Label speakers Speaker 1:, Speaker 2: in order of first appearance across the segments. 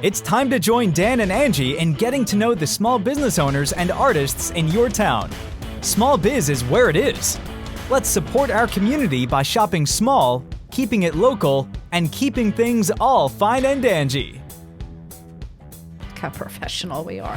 Speaker 1: It's time to join Dan and Angie in getting to know the small business owners and artists in your town. Small biz is where it is. Let's support our community by shopping small, keeping it local, and keeping things all fine and dangy.
Speaker 2: Look how professional we are.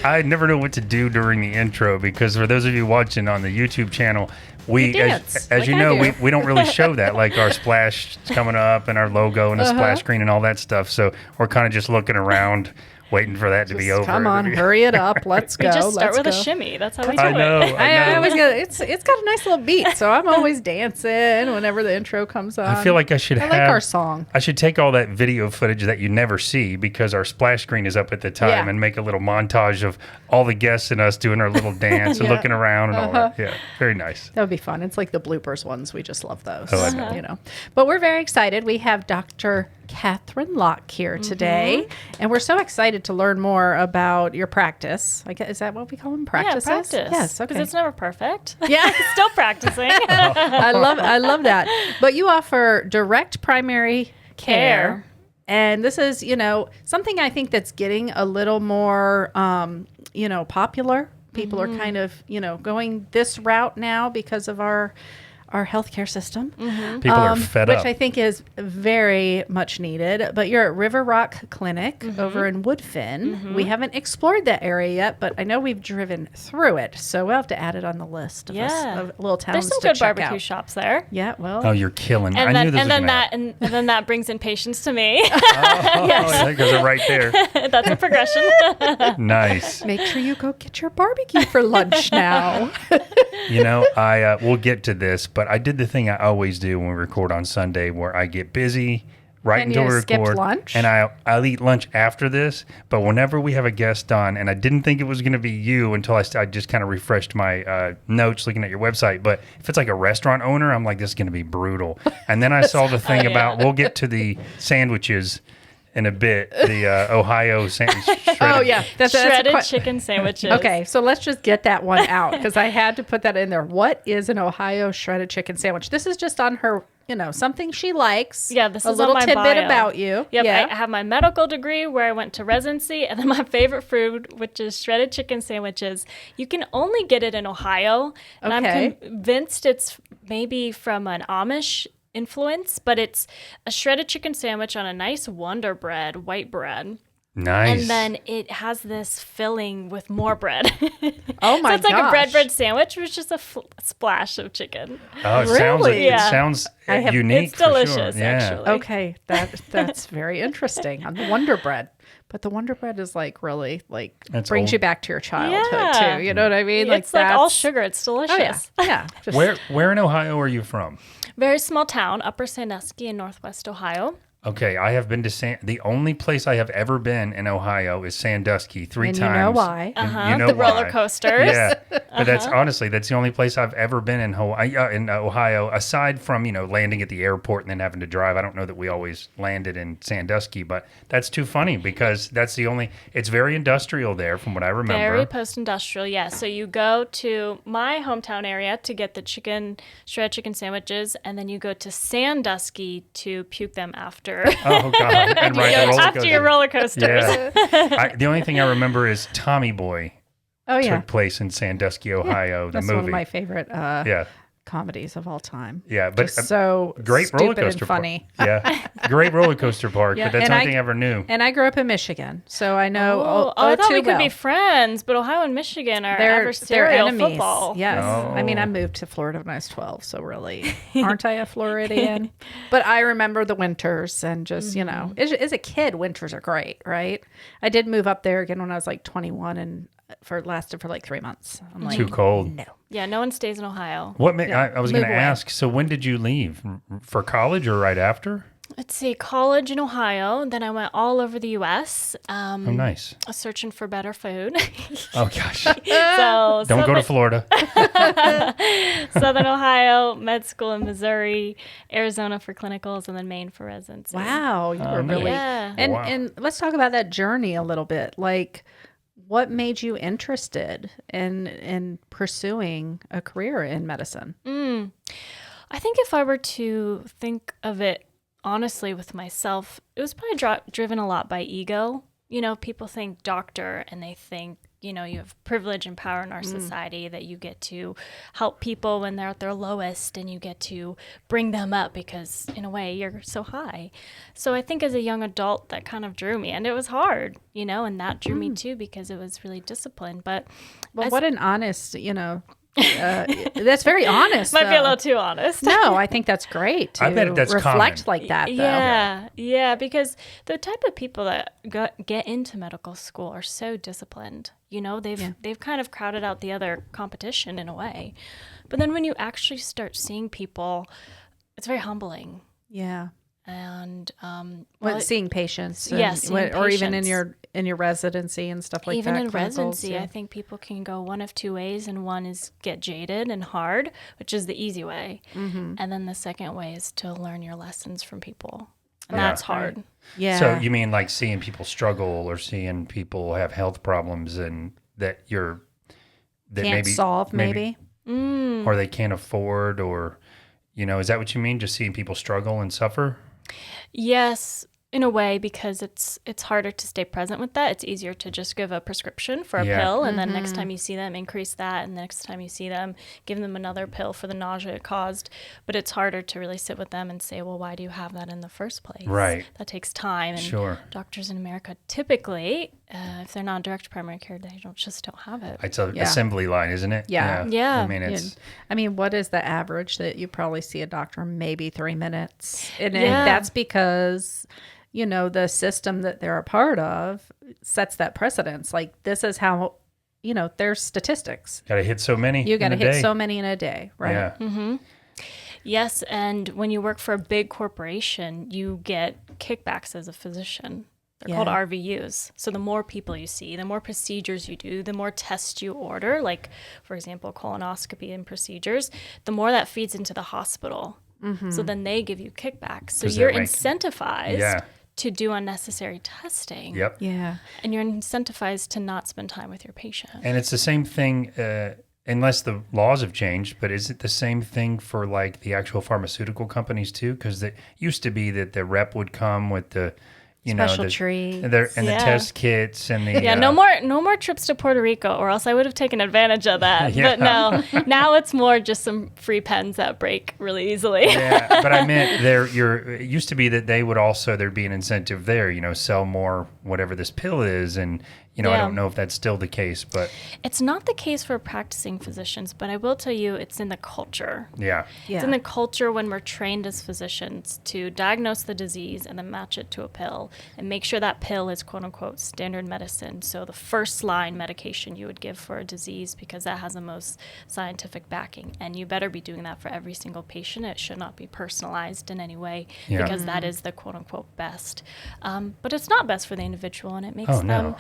Speaker 3: I never know what to do during the intro because for those of you watching on the YouTube channel, we, as you know, we don't really show that, like our splash coming up and our logo and the splash screen and all that stuff. So we're kind of just looking around, waiting for that to be over.
Speaker 2: Come on, hurry it up. Let's go.
Speaker 4: We just start with a shimmy. That's how we do it.
Speaker 2: I always get it's got a nice little beat, so I'm always dancing whenever the intro comes on.
Speaker 3: I feel like I like
Speaker 2: our song.
Speaker 3: I should take all that video footage that you never see because our splash screen is up at the time and make a little montage of all the guests and us doing our little dance and looking around and all that. Yeah, very nice.
Speaker 2: That would be fun. It's like the bloopers ones. We just love those.
Speaker 3: Oh, I know.
Speaker 2: You know. But we're very excited. We have Dr. Catherine Locke here today, and we're so excited to learn more about your practice. Is that what we call them? Practices?
Speaker 4: Yeah, practice.
Speaker 2: Yes, okay.
Speaker 4: Because it's never perfect.
Speaker 2: Yeah.
Speaker 4: Still practicing.
Speaker 2: I love that. But you offer direct primary care. And this is, something I think that's getting a little more, popular. People are kind of, going this route now because of our healthcare system.
Speaker 3: People are fed up.
Speaker 2: Which I think is very much needed. But you're at River Rock Clinic over in Woodfin. We haven't explored that area yet, but I know we've driven through it. So we'll have to add it on the list of little towns
Speaker 4: There's some
Speaker 2: to
Speaker 4: good
Speaker 2: check
Speaker 4: barbecue
Speaker 2: out.
Speaker 4: shops there.
Speaker 2: Yeah, well.
Speaker 3: Oh, you're killing.
Speaker 4: And
Speaker 3: I
Speaker 4: then,
Speaker 3: knew this
Speaker 4: and
Speaker 3: was
Speaker 4: then
Speaker 3: gonna happen.
Speaker 4: that and then that brings in patients to me.
Speaker 3: That goes right there.
Speaker 4: That's a progression.
Speaker 3: Nice.
Speaker 2: Make sure you go get your barbecue for lunch now.
Speaker 3: We'll get to this, but I did the thing I always do when we record on Sunday where I get busy until we
Speaker 2: skip
Speaker 3: record.
Speaker 2: lunch?
Speaker 3: And I'll eat lunch after this. But whenever we have a guest on, and I didn't think it was going to be you until I just kind of refreshed my notes looking at your website. But if it's like a restaurant owner, I'm like, this is going to be brutal. And then I saw the thing about, we'll get to the sandwiches in a bit, the Ohio shredded.
Speaker 2: Oh, yeah.
Speaker 4: Shredded chicken sandwiches.
Speaker 2: Okay, so let's just get that one out because I had to put that in there. What is an Ohio shredded chicken sandwich? This is just on her, something she likes.
Speaker 4: Yeah, this
Speaker 2: a
Speaker 4: is
Speaker 2: little
Speaker 4: on my
Speaker 2: tidbit
Speaker 4: bio.
Speaker 2: about you.
Speaker 4: Yep,
Speaker 2: yeah.
Speaker 4: I have my medical degree where I went to residency, and then my favorite food, which is shredded chicken sandwiches. You can only get it in Ohio, and I'm convinced it's maybe from an Amish influence, but it's a shredded chicken sandwich on a nice Wonder Bread, white bread.
Speaker 3: Nice.
Speaker 4: And then it has this filling with more bread.
Speaker 2: Oh my
Speaker 4: So it's like a
Speaker 2: gosh.
Speaker 4: bread sandwich with just a splash of chicken.
Speaker 3: Oh, it
Speaker 2: Really?
Speaker 3: sounds unique.
Speaker 4: It's delicious,
Speaker 3: for sure. Yeah.
Speaker 4: actually.
Speaker 2: Okay, that's very interesting on the Wonder Bread. But the Wonder Bread is really
Speaker 3: That's
Speaker 2: brings
Speaker 3: old.
Speaker 2: you back to your childhood
Speaker 4: Yeah.
Speaker 2: too. You know what I mean?
Speaker 4: It's like all sugar. It's delicious.
Speaker 2: Oh, yeah. Just-
Speaker 3: Where in Ohio are you from?
Speaker 4: Very small town, Upper Sandusky in Northwest Ohio.
Speaker 3: Okay, I have been to the only place I have ever been in Ohio is Sandusky three
Speaker 2: And
Speaker 3: times.
Speaker 2: you know why?
Speaker 3: And you know
Speaker 4: The
Speaker 3: why.
Speaker 4: roller coasters.
Speaker 3: Yeah, but that's the only place I've ever been in Ohio, aside from landing at the airport and then having to drive. I don't know that we always landed in Sandusky, but that's too funny because that's the only. It's very industrial there, from what I remember.
Speaker 4: Very post-industrial, yeah. So you go to my hometown area to get the shredded chicken sandwiches, and then you go to Sandusky to puke them after.
Speaker 3: Oh God! And ride the roller
Speaker 4: after
Speaker 3: coaster.
Speaker 4: your roller coasters.
Speaker 3: Yeah. The only thing I remember is Tommy Boy
Speaker 2: Oh yeah.
Speaker 3: took place in Sandusky, Ohio. The
Speaker 2: That's
Speaker 3: movie.
Speaker 2: one of my favorite
Speaker 3: Yeah.
Speaker 2: comedies of all time.
Speaker 3: Yeah, but
Speaker 2: Just so
Speaker 3: great
Speaker 2: stupid
Speaker 3: roller coaster
Speaker 2: and funny.
Speaker 3: Park. Yeah, great roller coaster park.
Speaker 2: Yeah,
Speaker 3: But that's
Speaker 2: and
Speaker 3: the only
Speaker 2: I-
Speaker 3: thing I ever knew.
Speaker 2: And I grew up in Michigan, so I know.
Speaker 4: I thought
Speaker 2: too
Speaker 4: we could
Speaker 2: well.
Speaker 4: be friends, but Ohio and Michigan are
Speaker 2: They're
Speaker 4: adversarial
Speaker 2: enemies.
Speaker 4: football.
Speaker 2: Yes.
Speaker 3: Oh.
Speaker 2: I mean, I moved to Florida when I was 12, so really, aren't I a Floridian? But I remember the winters and just, as a kid, winters are great, right? I did move up there again when I was like 21 and lasted for like 3 months. I'm like,
Speaker 3: Too cold.
Speaker 2: no.
Speaker 4: Yeah, no one stays in Ohio.
Speaker 3: What? I was going to
Speaker 2: move away.
Speaker 3: ask. So when did you leave? For college or right after?
Speaker 4: Let's see, college in Ohio. Then I went all over the U.S.
Speaker 3: Oh, nice.
Speaker 4: Searching for better food.
Speaker 3: Oh gosh.
Speaker 4: So
Speaker 3: Don't go to Florida.
Speaker 4: Southern Ohio, med school in Missouri, Arizona for clinicals, and then Maine for residency.
Speaker 2: Wow. You were really.
Speaker 4: Yeah.
Speaker 2: And,
Speaker 3: Wow.
Speaker 2: and let's talk about that journey a little bit. Like, what made you interested in pursuing a career in medicine?
Speaker 4: I think if I were to think of it honestly, with myself, it was probably driven a lot by ego. You know, people think doctor and they think, you know, you have privilege and power in our society, that you get to help people when they're at their lowest and you get to bring them up because in a way you're so high. So I think as a young adult that kind of drew me, and it was hard, you know, and that drew me too because it was really disciplined. But
Speaker 2: what an honest, you know, that's very honest.
Speaker 4: Might be a little too honest.
Speaker 2: No, I think that's great to
Speaker 3: I bet that's
Speaker 2: reflect
Speaker 3: common.
Speaker 2: like that, though.
Speaker 4: Yeah, because the type of people that get into medical school are so disciplined. You know, they've kind of crowded out the other competition in a way. But then when you actually start seeing people, it's very humbling.
Speaker 2: Yeah.
Speaker 4: And
Speaker 2: seeing patients,
Speaker 4: or
Speaker 2: even in your residency and stuff like that.
Speaker 4: Even in residency, I think people can go one of two ways, and one is get jaded and hard, which is the easy way, and then the second way is to learn your lessons from people, and that's hard.
Speaker 2: Yeah.
Speaker 3: So you mean like seeing people struggle or seeing people have health problems and that can't
Speaker 2: can't solve maybe,
Speaker 3: or they can't afford, or you know, is that what you mean? Just seeing people struggle and suffer?
Speaker 4: Yes, in a way, because it's harder to stay present with that. It's easier to just give a prescription for a pill, and then next time you see them, increase that, and next time you see them, give them another pill for the nausea it caused. But it's harder to really sit with them and say, well, why do you have that in the first place?
Speaker 3: Right.
Speaker 4: That takes time. And doctors in America typically, if they're not direct primary care, they just don't have it.
Speaker 3: It's an assembly line, isn't it?
Speaker 4: Yeah.
Speaker 3: I mean,
Speaker 2: I mean, what is the average that you probably see a doctor? Maybe 3 minutes. And that's because, you know, the system that they're a part of sets that precedence. Like, this is how, you know, there's statistics.
Speaker 3: Got to hit so many.
Speaker 2: You got to hit so many in a day, right?
Speaker 3: Yeah.
Speaker 4: Mm-hmm. Yes, and when you work for a big corporation, you get kickbacks as a physician. They're called RVUs. So the more people you see, the more procedures you do, the more tests you order, like, for example, colonoscopy and procedures, the more that feeds into the hospital. So then they give you kickbacks. So you're incentivized to do unnecessary testing.
Speaker 3: Yep.
Speaker 2: Yeah.
Speaker 4: And you're incentivized to not spend time with your patient.
Speaker 3: And it's the same thing, unless the laws have changed, but is it the same thing for like the actual pharmaceutical companies too? Because it used to be that the rep would come with the, you
Speaker 2: Special
Speaker 3: know,
Speaker 2: treats.
Speaker 3: and the test kits and the
Speaker 4: no more trips to Puerto Rico, or else I would have taken advantage of that. But no, now it's more just some free pens that break really easily.
Speaker 3: Yeah, but I meant it used to be that they would also, there'd be an incentive there, you know, sell more whatever this pill is, and you know, I don't know if that's still the case, but
Speaker 4: it's not the case for practicing physicians, but I will tell you it's in the culture.
Speaker 3: Yeah.
Speaker 4: It's in the culture when we're trained as physicians to diagnose the disease and then match it to a pill and make sure that pill is quote unquote standard medicine. So the first line medication you would give for a disease, because that has the most scientific backing. And you better be doing that for every single patient. It should not be personalized in any way because that is the quote unquote best. But it's not best for the individual, and it makes them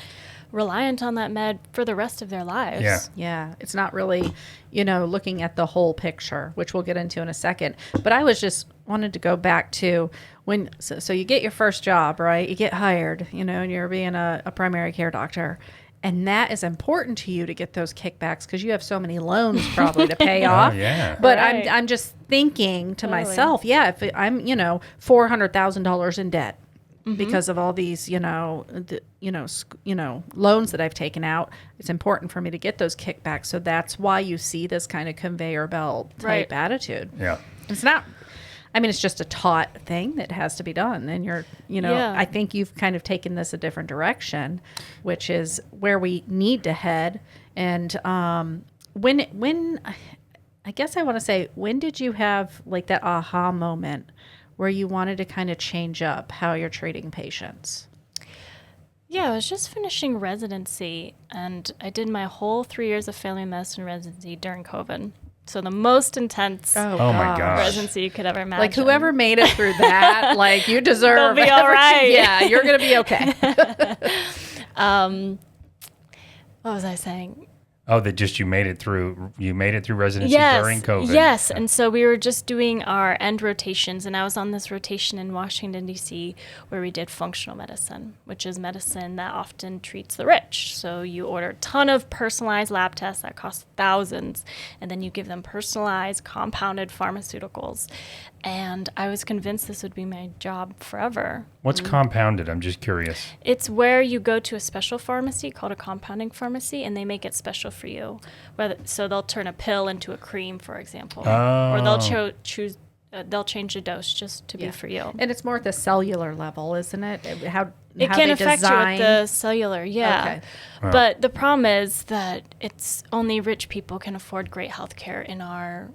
Speaker 4: reliant on that med for the rest of their lives.
Speaker 2: Yeah. It's not really, you know, looking at the whole picture, which we'll get into in a second. But I was just wanted to go back to when, so you get your first job, right? You get hired, you know, and you're being a primary care doctor. And that is important to you to get those kickbacks because you have so many loans probably to pay off. But I'm just thinking to myself, if I'm, you know, $400,000 in debt, because of all these, loans that I've taken out, it's important for me to get those kickbacks. So that's why you see this kind of conveyor belt type attitude.
Speaker 3: Yeah.
Speaker 2: It's not, I mean, it's just a taught thing that has to be done. And I think you've kind of taken this a different direction, which is where we need to head. And when I guess I want to say, when did you have like that aha moment where you wanted to kind of change up how you're treating patients?
Speaker 4: Yeah, I was just finishing residency, and I did my whole 3 years of family medicine residency during COVID. So the most intense
Speaker 3: my gosh.
Speaker 4: residency you could ever imagine.
Speaker 2: Like whoever made it through that, like you deserve.
Speaker 4: They'll be all right.
Speaker 2: Yeah, you're gonna be okay.
Speaker 4: What was I saying?
Speaker 3: Oh, that just you made it through residency during COVID.
Speaker 4: Yes, and so we were just doing our end rotations, and I was on this rotation in Washington, D.C., where we did functional medicine, which is medicine that often treats the rich. So you order a ton of personalized lab tests that cost thousands, and then you give them personalized, compounded pharmaceuticals. and I was convinced this would be my job forever.
Speaker 3: What's compounded? I'm just curious.
Speaker 4: It's where you go to a special pharmacy called a compounding pharmacy, and they make it special for you. So they'll turn a pill into a cream, for example, or they'll choose. They'll change the dose just to be for you.
Speaker 2: And it's more at the cellular level, isn't it?
Speaker 4: It can affect you at the cellular, yeah.
Speaker 2: Okay.
Speaker 4: But the problem is that it's only rich people can afford great health care in our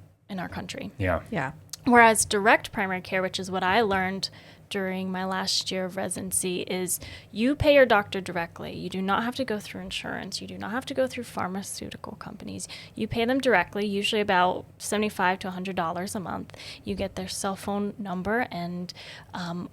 Speaker 4: country.
Speaker 3: Yeah.
Speaker 2: Yeah.
Speaker 4: Whereas direct primary care, which is what I learned during my last year of residency, is you pay your doctor directly. You do not have to go through insurance. You do not have to go through pharmaceutical companies. You pay them directly, usually about $75 to $100 a month. You get their cell phone number and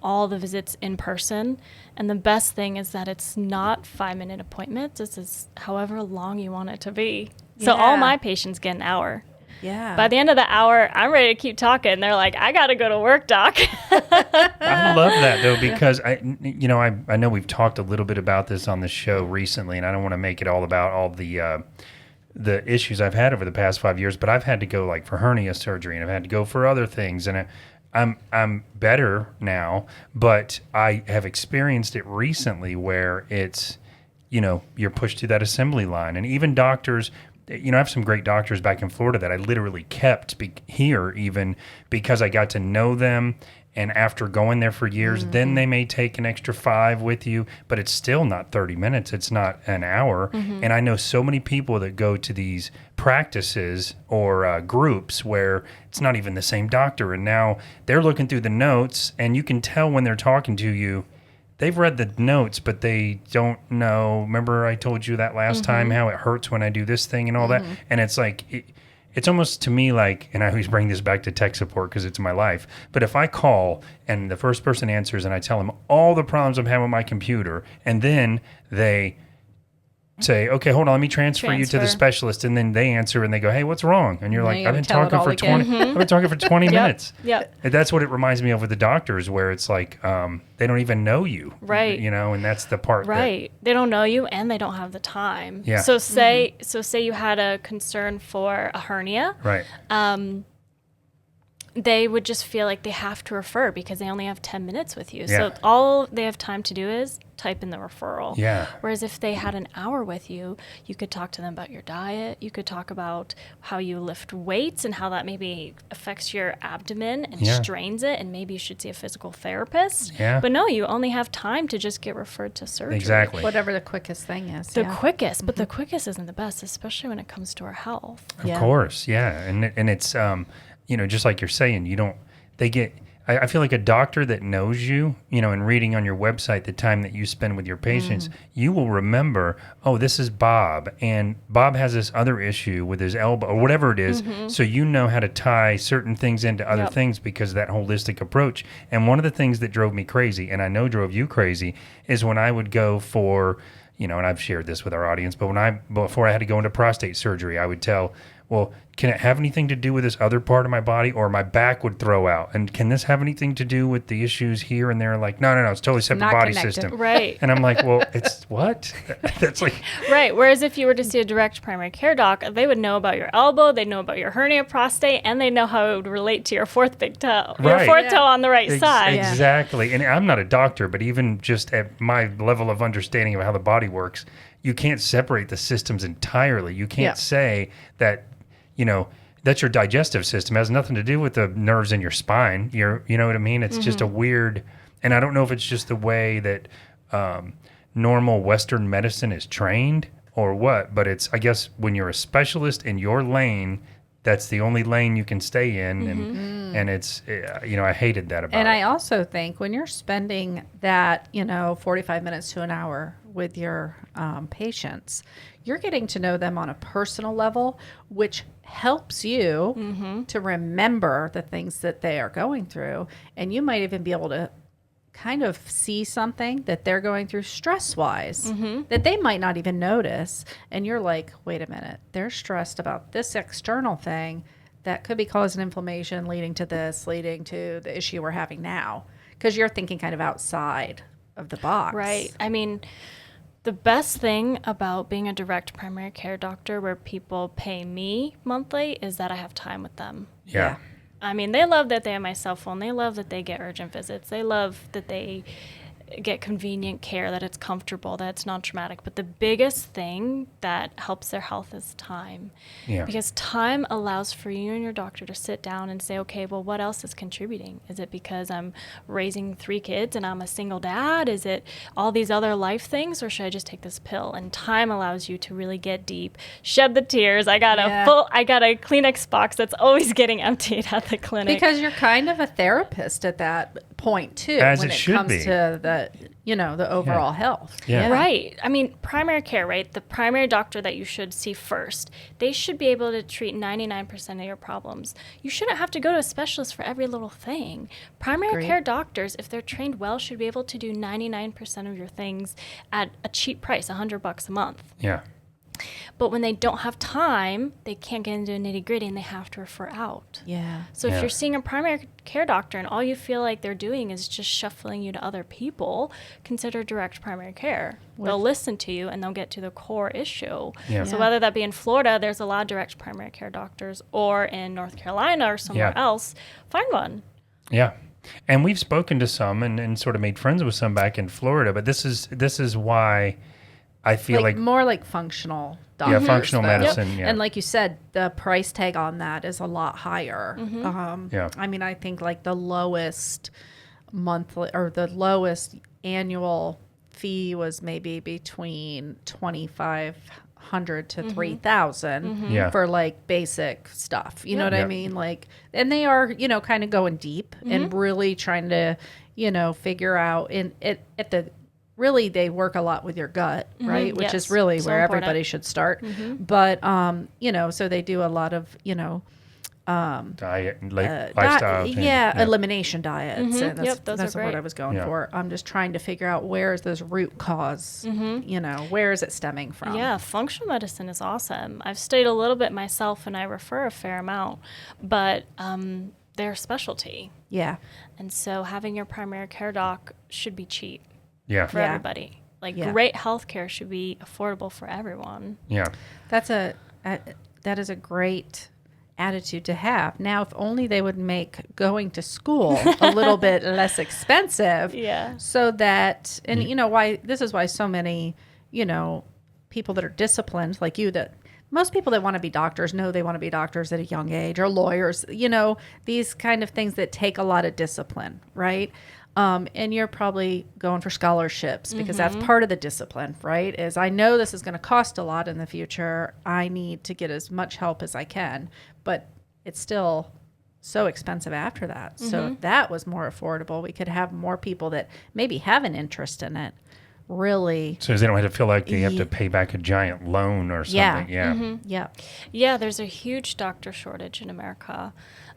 Speaker 4: all the visits in person. And the best thing is that it's not 5-minute appointments. This is however long you want it to be. So all my patients get an hour.
Speaker 2: Yeah.
Speaker 4: By the end of the hour, I'm ready to keep talking. They're like, I got to go to work, doc.
Speaker 3: I love that, though, because I know we've talked a little bit about this on the show recently, and I don't want to make it all about all the issues I've had over the past 5 years, but I've had to go like for hernia surgery, and I've had to go for other things, and I'm better now, but I have experienced it recently where it's, you're pushed through that assembly line, and even doctors. I have some great doctors back in Florida that I literally kept here even because I got to know them. And after going there for years, then they may take an extra 5 with you, but it's still not 30 minutes. It's not an hour. And I know so many people that go to these practices or groups where it's not even the same doctor. And now they're looking through the notes, and you can tell when they're talking to you, they've read the notes, but they don't know. Remember I told you that last time, how it hurts when I do this thing and all that? And it's like, it's almost to me like, and I always bring this back to tech support because it's my life, but if I call and the first person answers and I tell them all the problems I'm having with my computer, and then they say, okay, hold on, let me transfer you to the specialist, and then they answer and they go, hey, what's wrong? And you're like, I've been talking for 20 minutes.
Speaker 4: Yep.
Speaker 3: And that's what it reminds me of with the doctors, where it's like they don't even know you,
Speaker 4: right?
Speaker 3: And that's the part,
Speaker 4: right? They don't know you, and they don't have the time.
Speaker 3: Yeah.
Speaker 4: So say you had a concern for a hernia,
Speaker 3: right?
Speaker 4: They would just feel like they have to refer because they only have 10 minutes with you.
Speaker 3: Yeah.
Speaker 4: So all they have time to do is type in the referral.
Speaker 3: Yeah.
Speaker 4: Whereas if they had an hour with you, you could talk to them about your diet. You could talk about how you lift weights and how that maybe affects your abdomen and strains it. And maybe you should see a physical therapist.
Speaker 3: Yeah.
Speaker 4: But no, you only have time to just get referred to surgery.
Speaker 3: Exactly.
Speaker 2: Whatever the quickest thing is.
Speaker 4: The quickest, but the quickest isn't the best, especially when it comes to our health.
Speaker 3: Of course. Yeah. And it's, just like you're saying, I feel like a doctor that knows you, and reading on your website the time that you spend with your patients, you will remember, oh, this is Bob, and Bob has this other issue with his elbow or whatever it is. So you know how to tie certain things into other things because of that holistic approach. And one of the things that drove me crazy, and I know drove you crazy, is when I would go for, and I've shared this with our audience, but before I had to go into prostate surgery, I would tell, well, can it have anything to do with this other part of my body? Or my back would throw out. And can this have anything to do with the issues here and there? Like, no, it's totally separate body system.
Speaker 4: Right.
Speaker 3: And I'm like, well, it's what? That's like...
Speaker 4: Right. Whereas if you were to see a direct primary care doc, they would know about your elbow, they'd know about your hernia, prostate, and they know how it would relate to your fourth big toe.
Speaker 3: Right.
Speaker 4: Your fourth toe on the right side.
Speaker 3: Exactly. And I'm not a doctor, but even just at my level of understanding of how the body works, you can't separate the systems entirely. You can't say that... that's your digestive system. It has nothing to do with the nerves in your spine. You know what I mean? It's just a weird, and I don't know if it's just the way that normal Western medicine is trained or what, but it's, I guess, when you're a specialist in your lane, that's the only lane you can stay in. And it's, I hated that about it.
Speaker 2: And I also think when you're spending that, 45 minutes to an hour with your patients, you're getting to know them on a personal level, which helps you to remember the things that they are going through. And you might even be able to kind of see something that they're going through stress-wise that they might not even notice. And you're like, wait a minute, they're stressed about this external thing that could be causing inflammation, leading to the issue we're having now. Because you're thinking kind of outside of the box.
Speaker 4: Right. I mean, the best thing about being a direct primary care doctor where people pay me monthly is that I have time with them.
Speaker 3: Yeah.
Speaker 4: I mean, they love that they have my cell phone. They love that they get urgent visits. They love that they get convenient care, that it's comfortable, that it's non-traumatic. But the biggest thing that helps their health is time.
Speaker 3: Yeah.
Speaker 4: Because time allows for you and your doctor to sit down and say, okay, well, what else is contributing? Is it because I'm raising 3 kids and I'm a single dad? Is it all these other life things, or should I just take this pill? And time allows you to really get deep, shed the tears. I got a Kleenex box that's always getting emptied at the clinic.
Speaker 2: Because you're kind of a therapist at that point too,
Speaker 3: As
Speaker 2: when
Speaker 3: it
Speaker 2: it
Speaker 3: should
Speaker 2: comme
Speaker 3: be.
Speaker 2: to the overall health.
Speaker 3: Yeah.
Speaker 4: Right. I mean, primary care, right? The primary doctor that you should see first, they should be able to treat 99% of your problems. You shouldn't have to go to a specialist for every little thing. Primary care doctors, if they're trained well, should be able to do 99% of your things at a cheap price, $100 a month.
Speaker 3: Yeah.
Speaker 4: But when they don't have time, they can't get into nitty gritty and they have to refer out.
Speaker 2: Yeah.
Speaker 4: So if you're seeing a primary care doctor and all you feel like they're doing is just shuffling you to other people, consider direct primary care. They'll listen to you and they'll get to the core issue.
Speaker 3: Yeah.
Speaker 4: So whether that be in Florida, there's a lot of direct primary care doctors, or in North Carolina or somewhere else, find one.
Speaker 3: Yeah. And we've spoken to some and sort of made friends with some back in Florida, but this is why I feel like
Speaker 2: more like functional doctors.
Speaker 3: Yeah, functional
Speaker 2: though.
Speaker 3: medicine. Yeah.
Speaker 2: And like you said, the price tag on that is a lot higher.
Speaker 3: Yeah.
Speaker 2: I mean, I think like the lowest monthly or the lowest annual fee was maybe between $2,500 to $3,000
Speaker 3: Yeah.
Speaker 2: for like basic stuff. You know what I mean? Like, and they are, kind of going deep and really trying to, figure out really, they work a lot with your gut, right? Which is really
Speaker 4: So
Speaker 2: where
Speaker 4: important.
Speaker 2: everybody should start. But, so they do a lot of,
Speaker 3: diet, lifestyle.
Speaker 2: elimination diets. And
Speaker 4: Yep, those
Speaker 2: that's
Speaker 4: are
Speaker 2: what
Speaker 4: great.
Speaker 2: I was going for. I'm just trying to figure out where is this root cause, where is it stemming from?
Speaker 4: Yeah, functional medicine is awesome. I've studied a little bit myself and I refer a fair amount, but they're a specialty.
Speaker 2: Yeah.
Speaker 4: And so having your primary care doc should be cheap for
Speaker 2: Yeah.
Speaker 4: everybody. Like
Speaker 2: Yeah.
Speaker 4: great healthcare should be affordable for everyone.
Speaker 3: Yeah.
Speaker 2: That is a great attitude to have. Now, if only they would make going to school a little bit less expensive.
Speaker 4: Yeah.
Speaker 2: So that, and this is why so many, people that are disciplined like you, that most people that want to be doctors know they want to be doctors at a young age, or lawyers, these kind of things that take a lot of discipline, right? And you're probably going for scholarships because that's part of the discipline, right? Is I know this is going to cost a lot in the future. I need to get as much help as I can, but it's still so expensive after that. So if that was more affordable, we could have more people that maybe have an interest in it. Really.
Speaker 3: So they don't have to feel like they have to pay back a giant loan or something.
Speaker 2: Yeah.
Speaker 4: Yeah, there's a huge doctor shortage in America.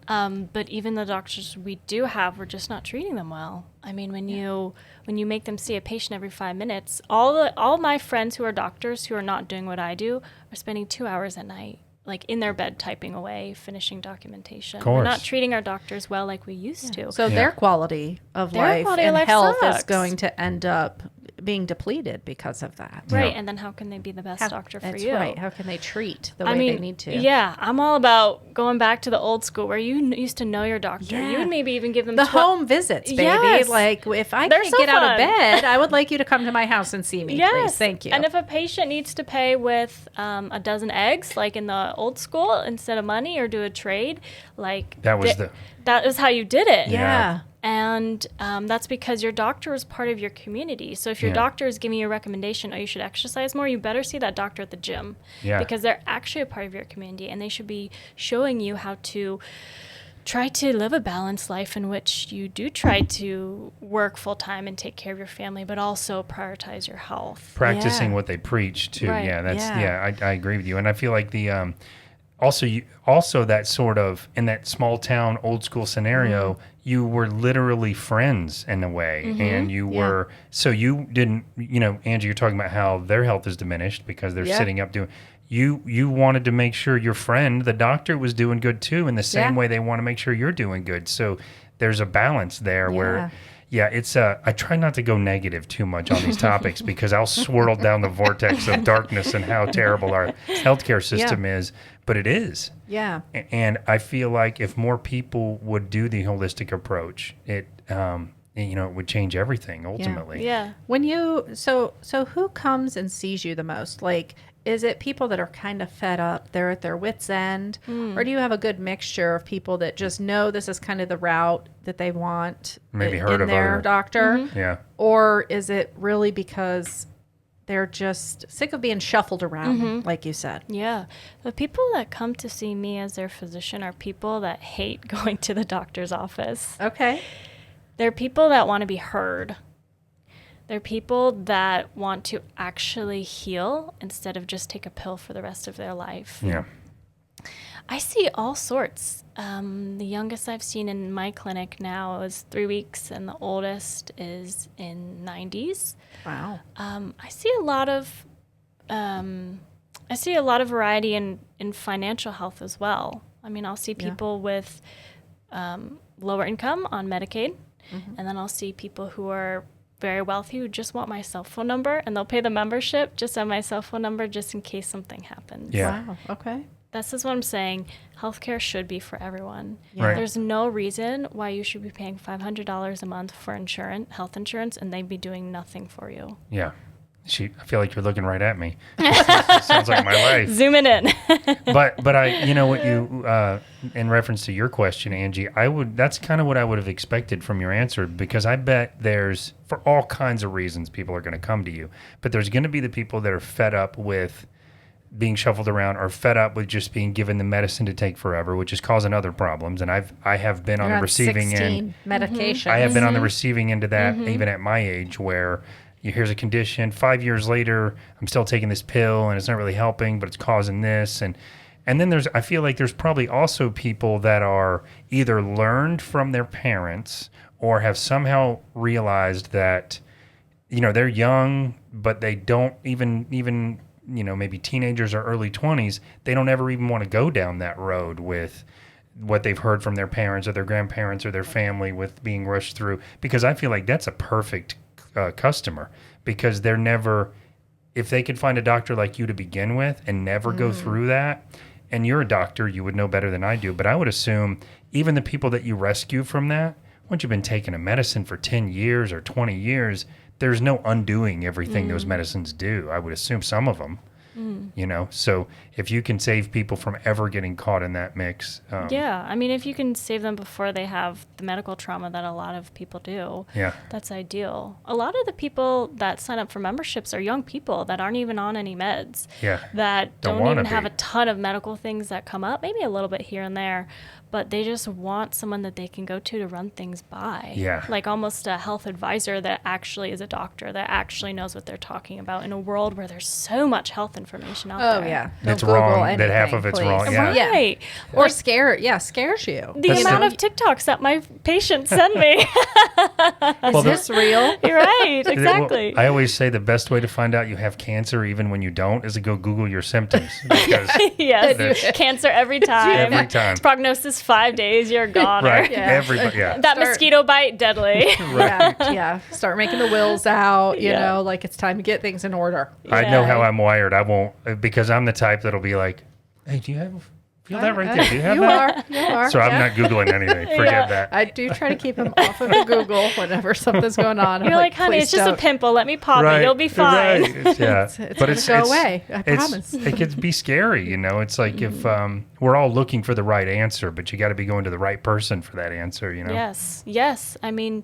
Speaker 4: But even the doctors we do have, we're just not treating them well. I mean, when you make them see a patient every 5 minutes, all my friends who are doctors who are not doing what I do are spending 2 hours a night, like in their bed typing away, finishing documentation.
Speaker 3: Of course.
Speaker 4: We're not treating our doctors well like we used to.
Speaker 2: So their quality of life and health is going to end up being depleted because of that.
Speaker 4: Right, and then how can they be the best doctor for you?
Speaker 2: That's right. How can they treat the way they need to?
Speaker 4: Yeah, I'm all about going back to the old school where you used to know your doctor.
Speaker 2: Yeah.
Speaker 4: You would maybe even give them
Speaker 2: the home visits, baby.
Speaker 4: Yes.
Speaker 2: Like, if I
Speaker 4: They're
Speaker 2: can't
Speaker 4: so
Speaker 2: get out of
Speaker 4: fun.
Speaker 2: bed, I would like you to come to my house and see me, please. Thank you.
Speaker 4: And if a patient needs to pay with a dozen eggs, like in the old school, instead of money, or do a trade, like
Speaker 3: That
Speaker 4: is how you did it.
Speaker 2: yeah.
Speaker 4: And that's because your doctor is part of your community. So if your doctor is giving you a recommendation, oh, you should exercise more, you better see that doctor at the gym.
Speaker 3: Yeah.
Speaker 4: Because they're actually a part of your community, and they should be showing you how to try to live a balanced life in which you do try to work full time and take care of your family, but also prioritize your health.
Speaker 3: Practicing what they preach too.
Speaker 4: Right.
Speaker 3: Yeah, I agree with you. And I feel like the also that sort of in that small town old school scenario, you were literally friends in a way, and you were so you didn't, Angie, you're talking about how their health is diminished because they're sitting up doing. You wanted to make sure your friend, the doctor, was doing good too, in the same way they want to make sure you're doing good. So there's a balance there where Yeah, it's I try not to go negative too much on these topics because I'll swirl down the vortex of darkness and how terrible our healthcare system is, but it is.
Speaker 2: Yeah.
Speaker 3: And I feel like if more people would do the holistic approach, it it would change everything ultimately.
Speaker 4: Yeah.
Speaker 2: When you so who comes and sees you the most? Like, is it people that are kind of fed up, they're at their wits' end, or do you have a good mixture of people that just know this is kind of the route that they want
Speaker 3: Maybe heard
Speaker 2: in
Speaker 3: of
Speaker 2: their
Speaker 3: other
Speaker 2: doctor?
Speaker 3: Yeah.
Speaker 2: Or is it really because they're just sick of being shuffled around, like you said?
Speaker 4: Yeah. The people that come to see me as their physician are people that hate going to the doctor's office.
Speaker 2: Okay.
Speaker 4: They're people that want to be heard. They're people that want to actually heal instead of just take a pill for the rest of their life.
Speaker 3: Yeah.
Speaker 4: I see all sorts. The youngest I've seen in my clinic now is 3 weeks, and the oldest is in 90s.
Speaker 2: Wow.
Speaker 4: I see a lot of variety in financial health as well. I mean, I'll see people with lower income on Medicaid, and then I'll see people who are very wealthy who just want my cell phone number, and they'll pay the membership just on my cell phone number just in case something happens.
Speaker 3: Yeah.
Speaker 2: Wow. Okay.
Speaker 4: This is what I'm saying. Healthcare should be for everyone.
Speaker 2: Yeah.
Speaker 3: Right.
Speaker 4: There's no reason why you should be paying $500 a month for health insurance, and they'd be doing nothing for you.
Speaker 3: Yeah. I feel like you're looking right at me. It sounds like my life.
Speaker 4: Zooming in.
Speaker 3: But I, what you, in reference to your question, Angie, that's kind of what I would have expected from your answer, because I bet there's, for all kinds of reasons, people are going to come to you, but there's going to be the people that are fed up with being shuffled around, or fed up with just being given the medicine to take forever, which is causing other problems. And I have been on the receiving end.
Speaker 2: Medication.
Speaker 3: I have been on the receiving end of that, even at my age, where here's a condition. 5 years later, I'm still taking this pill, and it's not really helping, but it's causing this. And then I feel like there's probably also people that are either learned from their parents or have somehow realized that, they're young, but they don't even maybe teenagers or early 20s, they don't ever even want to go down that road with what they've heard from their parents or their grandparents or their family with being rushed through. Because I feel like that's a perfect customer, because they're never, if they could find a doctor like you to begin with and never go through that, and you're a doctor, you would know better than I do, but I would assume even the people that you rescue from that, once you've been taking a medicine for 10 years or 20 years, there's no undoing everything those medicines do. I would assume some of them, so if you can save people from ever getting caught in that mix.
Speaker 4: Yeah. I mean, if you can save them before they have the medical trauma that a lot of people do, that's ideal. A lot of the people that sign up for memberships are young people that aren't even on any meds, that don't even have a ton of medical things that come up, maybe a little bit here and there, but they just want someone that they can go to run things by.
Speaker 3: Yeah.
Speaker 4: Like almost a health advisor that actually is a doctor, that actually knows what they're talking about in a world where there's so much health information out there.
Speaker 2: Oh, yeah.
Speaker 3: That's
Speaker 2: Don't Google
Speaker 3: wrong.
Speaker 2: anything,
Speaker 3: That half of it's
Speaker 2: please.
Speaker 3: wrong. Yeah.
Speaker 4: Right.
Speaker 2: Or scares you.
Speaker 4: The amount of TikToks that my patients send me.
Speaker 2: Is this real?
Speaker 4: You're right. Exactly.
Speaker 3: Well, I always say the best way to find out you have cancer, even when you don't, is to go Google your symptoms. Because
Speaker 4: yes. Cancer every time.
Speaker 3: Every time.
Speaker 4: Prognosis 5 days, you're gone.
Speaker 3: Right.
Speaker 2: Yeah.
Speaker 3: Everybody. Yeah.
Speaker 4: That mosquito bite, deadly.
Speaker 2: Yeah. Start making the wills out, you know, like it's time to get things in order.
Speaker 3: I know how I'm wired. I won't, because I'm the type that'll be like, hey, do you feel that right there? Do you have that?
Speaker 2: You are.
Speaker 3: So I'm not Googling anything. Forget that.
Speaker 2: I do try to keep him off of the Google whenever something's going on.
Speaker 4: You're like, honey, it's just a pimple. Let me pop it. You'll be fine.
Speaker 3: Right. It's
Speaker 2: It's gonna go away. I promise.
Speaker 3: It could be scary, It's like if we're all looking for the right answer, but you got to be going to the right person for that answer,
Speaker 4: Yes. I mean,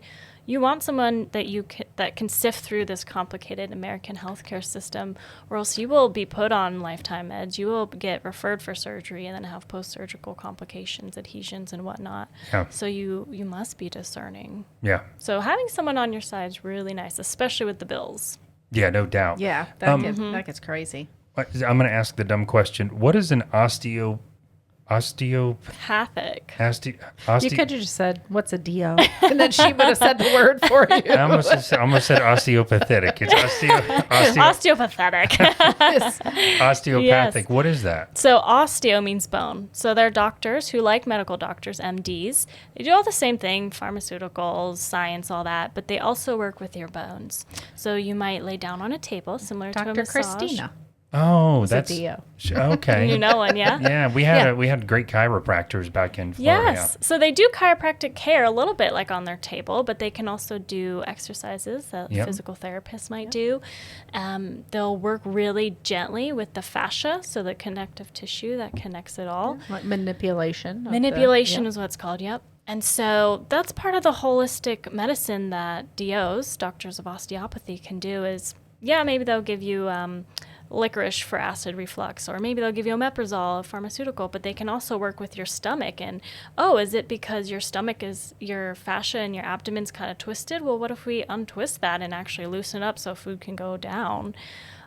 Speaker 4: you want someone that can sift through this complicated American healthcare system, or else you will be put on lifetime meds. You will get referred for surgery and then have post-surgical complications, adhesions, and whatnot.
Speaker 3: Yeah.
Speaker 4: So you must be discerning.
Speaker 3: Yeah.
Speaker 4: So having someone on your side is really nice, especially with the bills.
Speaker 3: Yeah, no doubt.
Speaker 2: Yeah, that gets crazy.
Speaker 3: I'm going to ask the dumb question. What is an
Speaker 4: Pathic.
Speaker 2: You could have just said, "What's a DO?" And then she would have said the word for you.
Speaker 3: I almost said osteopathic. It's
Speaker 4: Osteopathic.
Speaker 3: osteopathic.
Speaker 4: Yes.
Speaker 3: What is that?
Speaker 4: So osteo means bone. So they're doctors who, like medical doctors, MDs. They do all the same thing, pharmaceuticals, science, all that, but they also work with your bones. So you might lay down on a table similar to a
Speaker 2: Dr.
Speaker 4: massage.
Speaker 2: Christina.
Speaker 3: Oh,
Speaker 2: was
Speaker 3: that's
Speaker 2: a DO.
Speaker 3: Okay.
Speaker 4: You know one, yeah?
Speaker 3: Yeah, we had great chiropractors back in Florida.
Speaker 4: Yes. So they do chiropractic care a little bit like on their table, but they can also do exercises that physical therapists might do. They'll work really gently with the fascia, so the connective tissue that connects it all.
Speaker 2: Like manipulation.
Speaker 4: Manipulation is what it's called, yep. And so that's part of the holistic medicine that DOs, doctors of osteopathy, can do is, maybe they'll give you licorice for acid reflux, or maybe they'll give you omeprazole, a pharmaceutical, but they can also work with your stomach. And, is it because your stomach your fascia and your abdomen's kind of twisted? Well, what if we untwist that and actually loosen up so food can go down?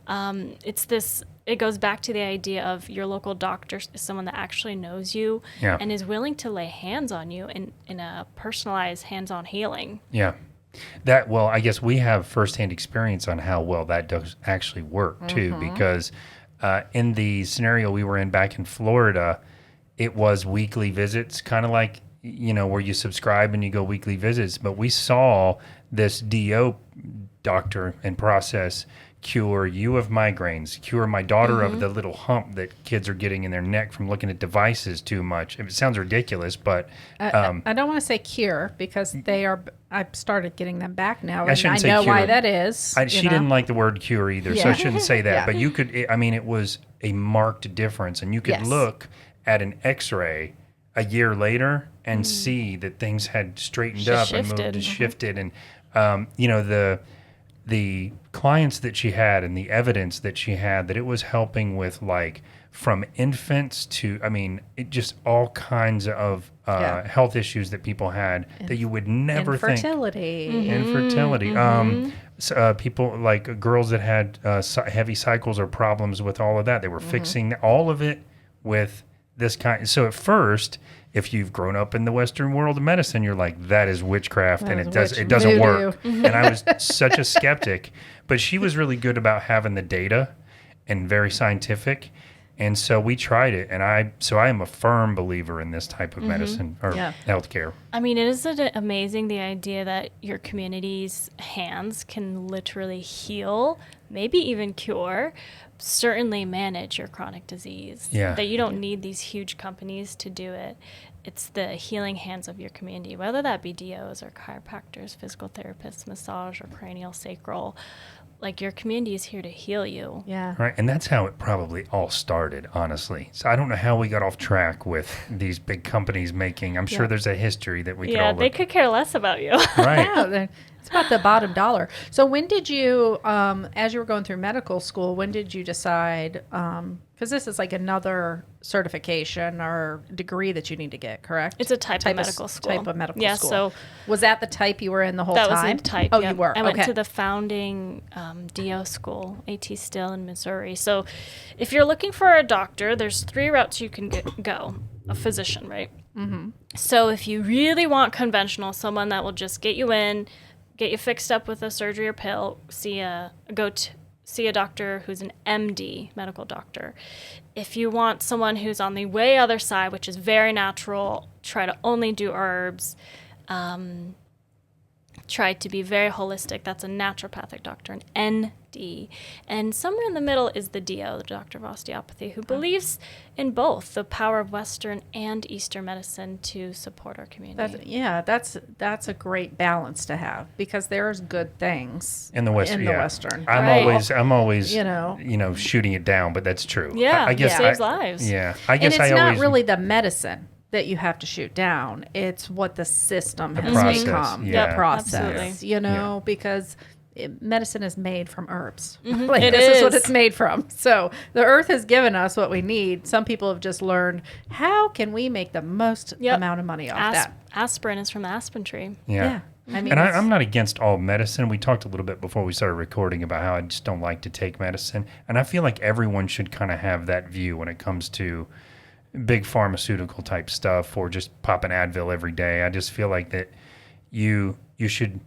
Speaker 4: It goes back to the idea of your local doctor is someone that actually knows you and is willing to lay hands on you in a personalized hands-on healing.
Speaker 3: Yeah. I guess we have firsthand experience on how well that does actually work too, because in the scenario we were in back in Florida, it was weekly visits, kind of like, where you subscribe and you go weekly visits. But we saw this DO doctor and process cure you of migraines, cure my daughter of the little hump that kids are getting in their neck from looking at devices too much. It sounds ridiculous, but
Speaker 2: I don't want to say cure because I've started getting them back now,
Speaker 3: I
Speaker 2: and I know why that is.
Speaker 3: She didn't like the word cure either, so I shouldn't say that.
Speaker 2: Yeah.
Speaker 3: But you could, it was a marked difference, and you could look at an X-ray a year later and see that things had straightened up and moved and shifted, and the clients that she had and the evidence that she had that it was helping with, like, from infants to, it just all kinds of health issues that people had that you would never think. Infertility. People, like girls that had heavy cycles or problems with all of that, they were fixing all of it with this kind. So at first, if you've grown up in the Western world of medicine, you're like, that is witchcraft, and it doesn't work. And I was such a skeptic, but she was really good about having the data and very scientific. And so we tried it, and I am a firm believer in this type of medicine or healthcare.
Speaker 4: Isn't it amazing, the idea that your community's hands can literally heal, maybe even cure, certainly manage your chronic disease.
Speaker 3: Yeah.
Speaker 4: That you don't need these huge companies to do it. It's the healing hands of your community, whether that be DOs or chiropractors, physical therapists, massage, or cranial sacral. Like, your community is here to heal you.
Speaker 2: Yeah.
Speaker 3: Right. And that's how it probably all started, honestly. So I don't know how we got off track with these big companies making. I'm sure there's a history that we could all look.
Speaker 4: They could care less about you.
Speaker 3: Right.
Speaker 2: Yeah, it's about the bottom dollar. So when did you, as you were going through medical school, when did you decide, because this is like another certification or degree that you need to get, correct?
Speaker 4: It's a type of medical school.
Speaker 2: Type of medical
Speaker 4: yeah,
Speaker 2: school.
Speaker 4: So
Speaker 2: was that the type you were in the whole
Speaker 4: that
Speaker 2: time?
Speaker 4: That was the type,
Speaker 2: Oh,
Speaker 4: yep.
Speaker 2: you were.
Speaker 4: I went to the founding DO school, AT Still in Missouri. So if you're looking for a doctor, there's 3 routes you can go. A physician, right? Mm-hmm. So if you really want conventional, someone that will just get you in, get you fixed up with a surgery or pill, see a doctor who's an MD, medical doctor. If you want someone who's on the way other side, which is very natural, try to only do herbs, try to be very holistic. That's a naturopathic doctor, an ND. And somewhere in the middle is the DO, the doctor of osteopathy, who believes in both the power of Western and Eastern medicine to support our community.
Speaker 2: That's a great balance to have, because there's good things
Speaker 3: in the Western. I'm always shooting it down, but that's true.
Speaker 4: Yeah,
Speaker 3: I guess
Speaker 4: it saves lives.
Speaker 3: Yeah, I guess
Speaker 2: and it's not really the medicine that you have to shoot down. It's what the system has become.
Speaker 3: Yeah.
Speaker 2: The process,
Speaker 4: absolutely.
Speaker 2: Because medicine is made from herbs.
Speaker 4: Mm-hmm.
Speaker 2: This is what it's made from. So the earth has given us what we need. Some people have just learned, how can we make the most amount of money off that?
Speaker 4: Aspirin is from the aspen tree.
Speaker 3: Yeah. I'm not against all medicine. We talked a little bit before we started recording about how I just don't like to take medicine. And I feel like everyone should kind of have that view when it comes to big pharmaceutical type stuff or just pop an Advil every day. I just feel like that you should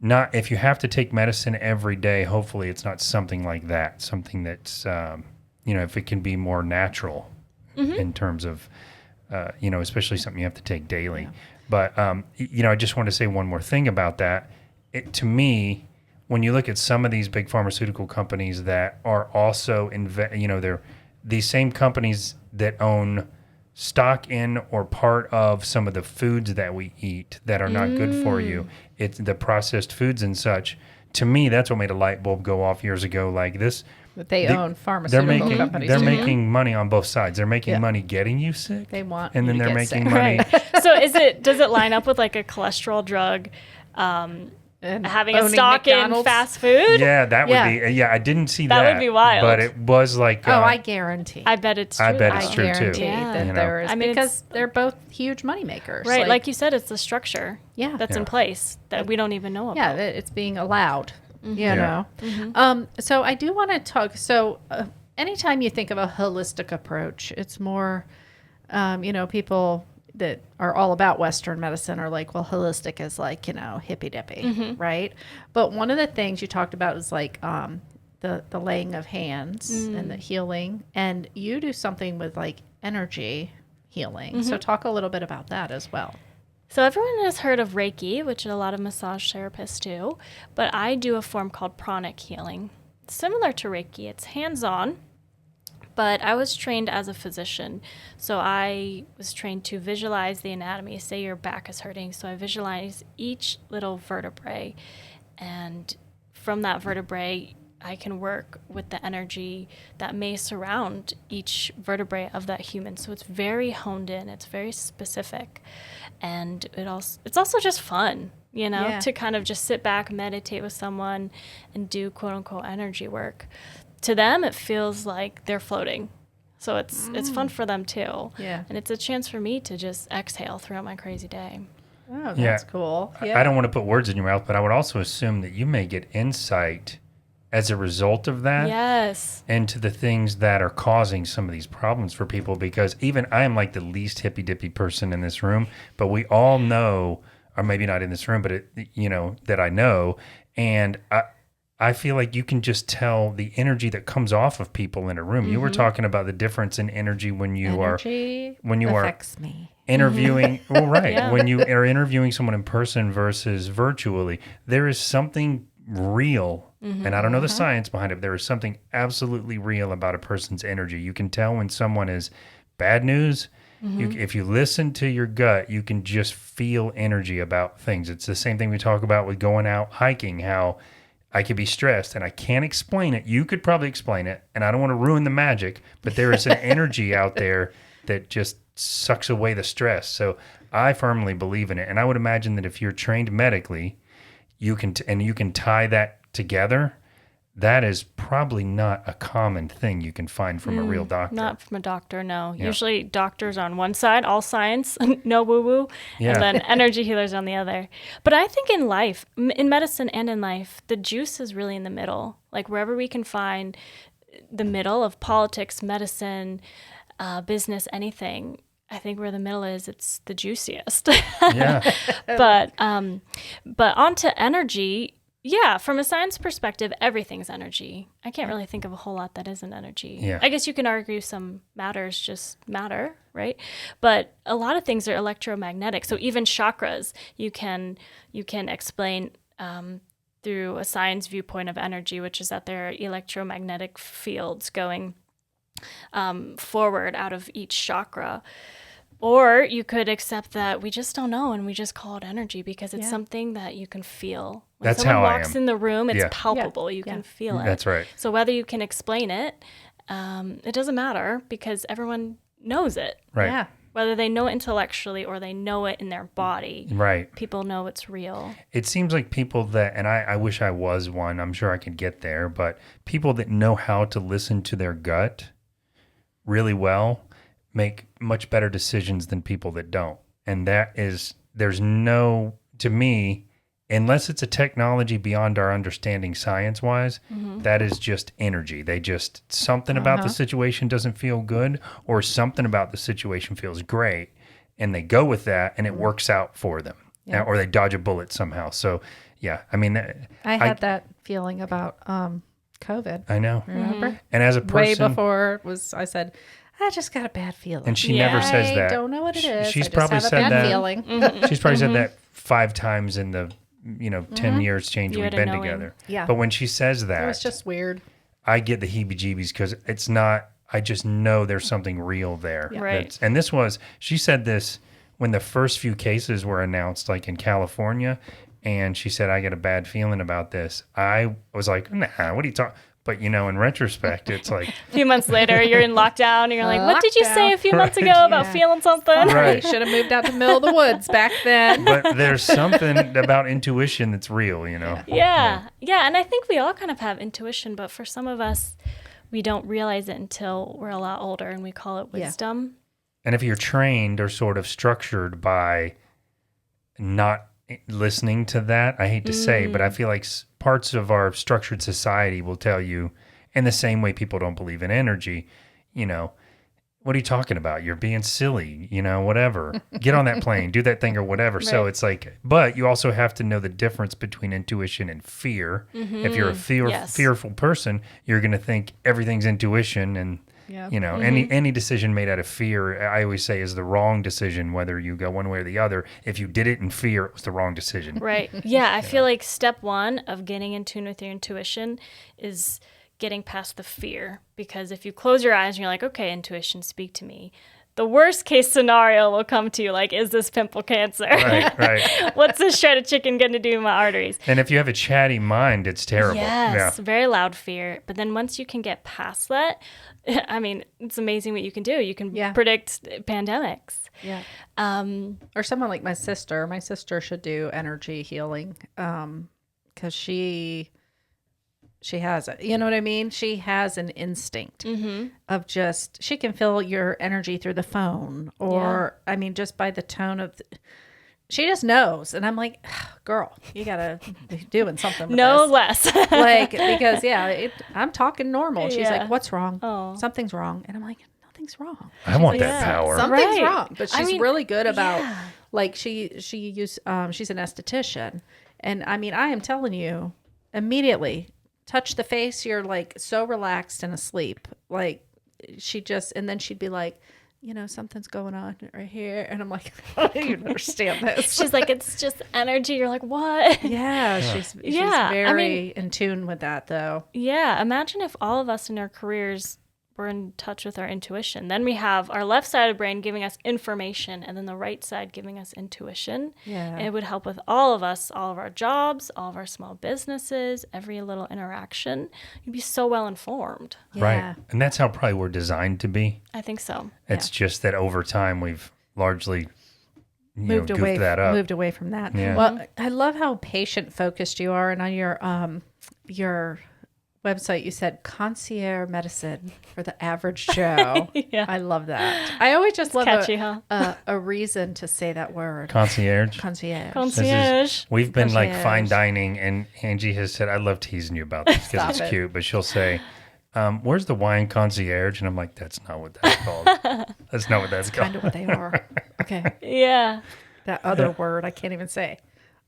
Speaker 3: not, if you have to take medicine every day, hopefully it's not something like that, something that's, if it can be more natural in terms of, especially something you have to take daily. Yeah. But, I just want to say one more thing about that. To me, when you look at some of these big pharmaceutical companies that are also, they're these same companies that own stock in or part of some of the foods that we eat that are not good for you. It's the processed foods and such. To me, that's what made a light bulb go off years ago. Like this,
Speaker 2: but they own pharmaceutical companies.
Speaker 3: They're making money on both sides. They're making money getting you sick.
Speaker 2: They want,
Speaker 3: and then they're making money.
Speaker 4: Right. So does it line up with like a cholesterol drug? And having a stock McDonald's in fast food?
Speaker 3: Yeah, that would be. Yeah, I didn't see that.
Speaker 4: That would be wild.
Speaker 3: But it was like.
Speaker 2: I guarantee.
Speaker 4: I bet it's true.
Speaker 3: I bet it's true too.
Speaker 2: That there is, because they're both huge money makers.
Speaker 4: Right, like you said, it's the structure. That's in place that we don't even know about.
Speaker 2: Yeah, it's being allowed. You know. Mm-hmm. So I do want to talk. So anytime you think of a holistic approach, it's more, people that are all about Western medicine are like, well, holistic is like, hippy dippy, right? But one of the things you talked about is like the laying of hands and the healing, and you do something with like energy healing. So talk a little bit about that as well.
Speaker 4: So everyone has heard of Reiki, which a lot of massage therapists do, but I do a form called pranic healing. Similar to Reiki, it's hands-on. But I was trained as a physician, so I was trained to visualize the anatomy. Say your back is hurting, so I visualize each little vertebrae, and from that vertebrae, I can work with the energy that may surround each vertebrae of that human. So it's very honed in, it's very specific, and it's also just fun, to kind of just sit back, meditate with someone, and do quote unquote energy work. To them, it feels like they're floating. So it's fun for them too. Yeah. And it's a chance for me to just exhale throughout my crazy day.
Speaker 2: Oh, that's cool. Yeah.
Speaker 3: I don't want to put words in your mouth, but I would also assume that you may get insight as a result of that.
Speaker 4: Yes.
Speaker 3: Into the things that are causing some of these problems for people, because even I am like the least hippy dippy person in this room, but we all know, or maybe not in this room, but that I know. And I feel like you can just tell the energy that comes off of people in a room. You were talking about the difference in energy when you are interviewing. Well, right. When you are interviewing someone in person versus virtually, there is something real, and I don't know the science behind it, but there is something absolutely real about a person's energy. You can tell when someone is bad news. If you listen to your gut, you can just feel energy about things. It's the same thing we talk about with going out hiking, how I could be stressed and I can't explain it. You could probably explain it, and I don't want to ruin the magic, but there is an energy out there that just sucks away the stress. So I firmly believe in it. And I would imagine that if you're trained medically, you can tie that together. That is probably not a common thing you can find from a real doctor.
Speaker 4: Not from a doctor, no. Yeah. Usually doctors on one side, all science, no woo-woo, and then energy healers on the other. But I think in life, in medicine and in life, the juice is really in the middle. Like wherever we can find the middle of politics, medicine, business, anything, I think where the middle is, it's the juiciest.
Speaker 3: Yeah.
Speaker 4: But onto energy. Yeah, from a science perspective, everything's energy. I can't really think of a whole lot that isn't energy.
Speaker 3: Yeah.
Speaker 4: I guess you can argue some matters just matter, right? But a lot of things are electromagnetic. So even chakras, you can explain through a science viewpoint of energy, which is that there are electromagnetic fields going forward out of each chakra. Or you could accept that we just don't know and we just call it energy because it's something that you can feel. When
Speaker 3: That's
Speaker 4: someone
Speaker 3: how I
Speaker 4: walks
Speaker 3: am.
Speaker 4: in the room, it's palpable. You can feel it.
Speaker 3: That's right.
Speaker 4: So whether you can explain it, it doesn't matter because everyone knows it.
Speaker 3: Right.
Speaker 2: Yeah.
Speaker 4: Whether they know it intellectually or they know it in their body.
Speaker 3: Right.
Speaker 4: People know it's real.
Speaker 3: It seems like people that, and I wish I was one, I'm sure I could get there, but people that know how to listen to their gut really well make much better decisions than people that don't. And that is, to me, unless it's a technology beyond our understanding science-wise, that is just energy. They just, something about the situation doesn't feel good, or something about the situation feels great, and they go with that, and it works out for them.
Speaker 2: Yeah.
Speaker 3: Or they dodge a bullet somehow. So, yeah, I mean,
Speaker 2: I had that feeling about COVID.
Speaker 3: I know.
Speaker 2: Remember?
Speaker 3: And as a
Speaker 2: Way
Speaker 3: person,
Speaker 2: before it was, I said, I just got a bad feeling.
Speaker 3: and she never says
Speaker 2: I
Speaker 3: that.
Speaker 2: don't know what it is.
Speaker 3: She's
Speaker 2: I just
Speaker 3: probably
Speaker 2: have a
Speaker 3: said
Speaker 2: bad
Speaker 3: that.
Speaker 2: feeling.
Speaker 3: She's probably said that 5 times in the 10 years change
Speaker 4: You
Speaker 3: we've
Speaker 4: had a
Speaker 3: been
Speaker 4: knowing.
Speaker 3: together.
Speaker 2: Yeah.
Speaker 3: But when she says that,
Speaker 2: It was just weird.
Speaker 3: I get the heebie-jeebies because it's not. I just know there's something real there.
Speaker 2: Yeah.
Speaker 4: Right.
Speaker 3: And this was. She said this when the first few cases were announced, like in California, and she said, "I get a bad feeling about this." I was like, "Nah, what are you talking?" But in retrospect, it's like,
Speaker 4: A few months later, you're in lockdown, and you're like, what did you say a few months ago about
Speaker 2: Yeah.
Speaker 4: feeling something?
Speaker 3: Right.
Speaker 2: Should have moved out to the middle of the woods back then.
Speaker 3: but there's something about intuition that's real,
Speaker 4: Yeah. And I think we all kind of have intuition, but for some of us, we don't realize it until we're a lot older, and we call it
Speaker 2: Yeah.
Speaker 4: wisdom.
Speaker 3: And if you're trained or sort of structured by not listening to that, I hate to say, but I feel like parts of our structured society will tell you, in the same way people don't believe in energy, what are you talking about? You're being silly, whatever. Get on that plane, do that thing or whatever. So it's like, but you also have to know the difference between intuition and fear. If you're a
Speaker 4: Yes.
Speaker 3: fearful person, you're going to think everything's intuition, and
Speaker 2: Yeah.
Speaker 3: any decision made out of fear, I always say, is the wrong decision, whether you go one way or the other. If you did it in fear, it was the wrong decision.
Speaker 4: Right. Yeah, I feel like step one of getting in tune with your intuition is getting past the fear. Because if you close your eyes and you're like, okay, intuition, speak to me, the worst case scenario will come to you like, is this pimple cancer?
Speaker 3: Right.
Speaker 4: What's this shredded chicken going to do to my arteries?
Speaker 3: And if you have a chatty mind, it's terrible.
Speaker 4: Yes,
Speaker 3: Yeah.
Speaker 4: very loud fear. But then once you can get past that, I mean, it's amazing what you can do. You can predict pandemics.
Speaker 2: Yeah. Or someone like my sister. My sister should do energy healing because she has it. You know what I mean? She has an instinct of just, she can feel your energy through the phone or, I mean, just by the tone of, she just knows. And I'm like, girl, you got to be doing something with
Speaker 4: No
Speaker 2: this.
Speaker 4: less.
Speaker 2: Like, because I'm talking normal. She's
Speaker 4: Yeah.
Speaker 2: like, what's wrong?
Speaker 4: Oh.
Speaker 2: Something's wrong. And I'm like, nothing's wrong.
Speaker 3: I want that
Speaker 4: Yeah.
Speaker 3: power.
Speaker 2: Something's
Speaker 4: Right.
Speaker 2: wrong, but she's
Speaker 4: I mean,
Speaker 2: really good about
Speaker 4: yeah.
Speaker 2: like she's an esthetician, and I mean I am telling you immediately touch the face, you're like so relaxed and asleep. Like and then she'd be like, something's going on right here, and I'm like, I don't even understand this.
Speaker 4: She's like, it's just energy. You're like, what?
Speaker 2: yeah, she's
Speaker 4: Yeah, I
Speaker 2: very
Speaker 4: mean-
Speaker 2: in tune with that though.
Speaker 4: Yeah, imagine if all of us in our careers were in touch with our intuition. Then we have our left side of the brain giving us information and then the right side giving us intuition.
Speaker 2: Yeah.
Speaker 4: And it would help with all of us, all of our jobs, all of our small businesses, every little interaction. You'd be so well informed.
Speaker 2: Yeah.
Speaker 3: Right. And that's how probably we're designed to be.
Speaker 4: I think so.
Speaker 3: It's just that over time we've largely
Speaker 2: moved
Speaker 3: goofed
Speaker 2: away
Speaker 3: that up.
Speaker 2: moved away from that.
Speaker 3: Yeah.
Speaker 2: Well, I love how patient focused you are, and on your website you said concierge medicine for the average Joe.
Speaker 4: Yeah.
Speaker 2: I love that. I always just love
Speaker 4: catchy, huh?
Speaker 2: a reason to say that word.
Speaker 3: Concierge.
Speaker 2: Concierge.
Speaker 4: Concierge.
Speaker 3: We've been like
Speaker 2: Concierge.
Speaker 3: fine dining, and Angie has said, I love teasing you about this because
Speaker 2: Stop
Speaker 3: it's
Speaker 2: it.
Speaker 3: cute, but she'll say, where's the wine concierge? And I'm like, that's not what that's called. That's not what that's
Speaker 2: Kind
Speaker 3: called.
Speaker 2: of what they are. Okay.
Speaker 4: Yeah.
Speaker 2: That other word I can't even say.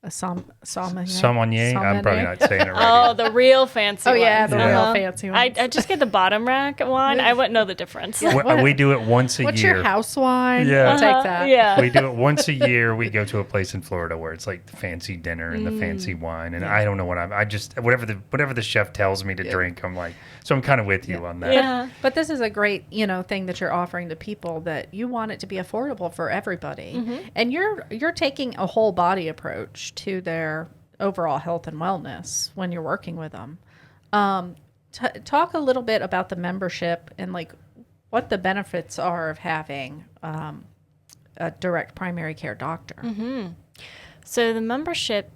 Speaker 2: A sommelier.
Speaker 3: Sommelier? I'm probably not saying it right.
Speaker 4: Oh, the real fancy
Speaker 2: Oh yeah,
Speaker 4: ones.
Speaker 2: the
Speaker 3: Yeah.
Speaker 2: real fancy one.
Speaker 4: I just get the bottom rack one. I wouldn't know the difference.
Speaker 3: We do it once a
Speaker 2: What's
Speaker 3: year.
Speaker 2: your house wine?
Speaker 3: Yeah.
Speaker 2: I'll take that.
Speaker 4: Yeah.
Speaker 3: We do it once a year. We go to a place in Florida where it's like the fancy dinner and the fancy wine, and I don't know what I just whatever the chef tells me to drink, I'm like. So I'm kind of with you on that.
Speaker 4: Yeah.
Speaker 2: But this is a great, thing that you're offering to people, that you want it to be affordable for everybody. And you're taking a whole body approach to their overall health and wellness when you're working with them. Talk a little bit about the membership and like what the benefits are of having a direct primary care doctor.
Speaker 4: So the membership,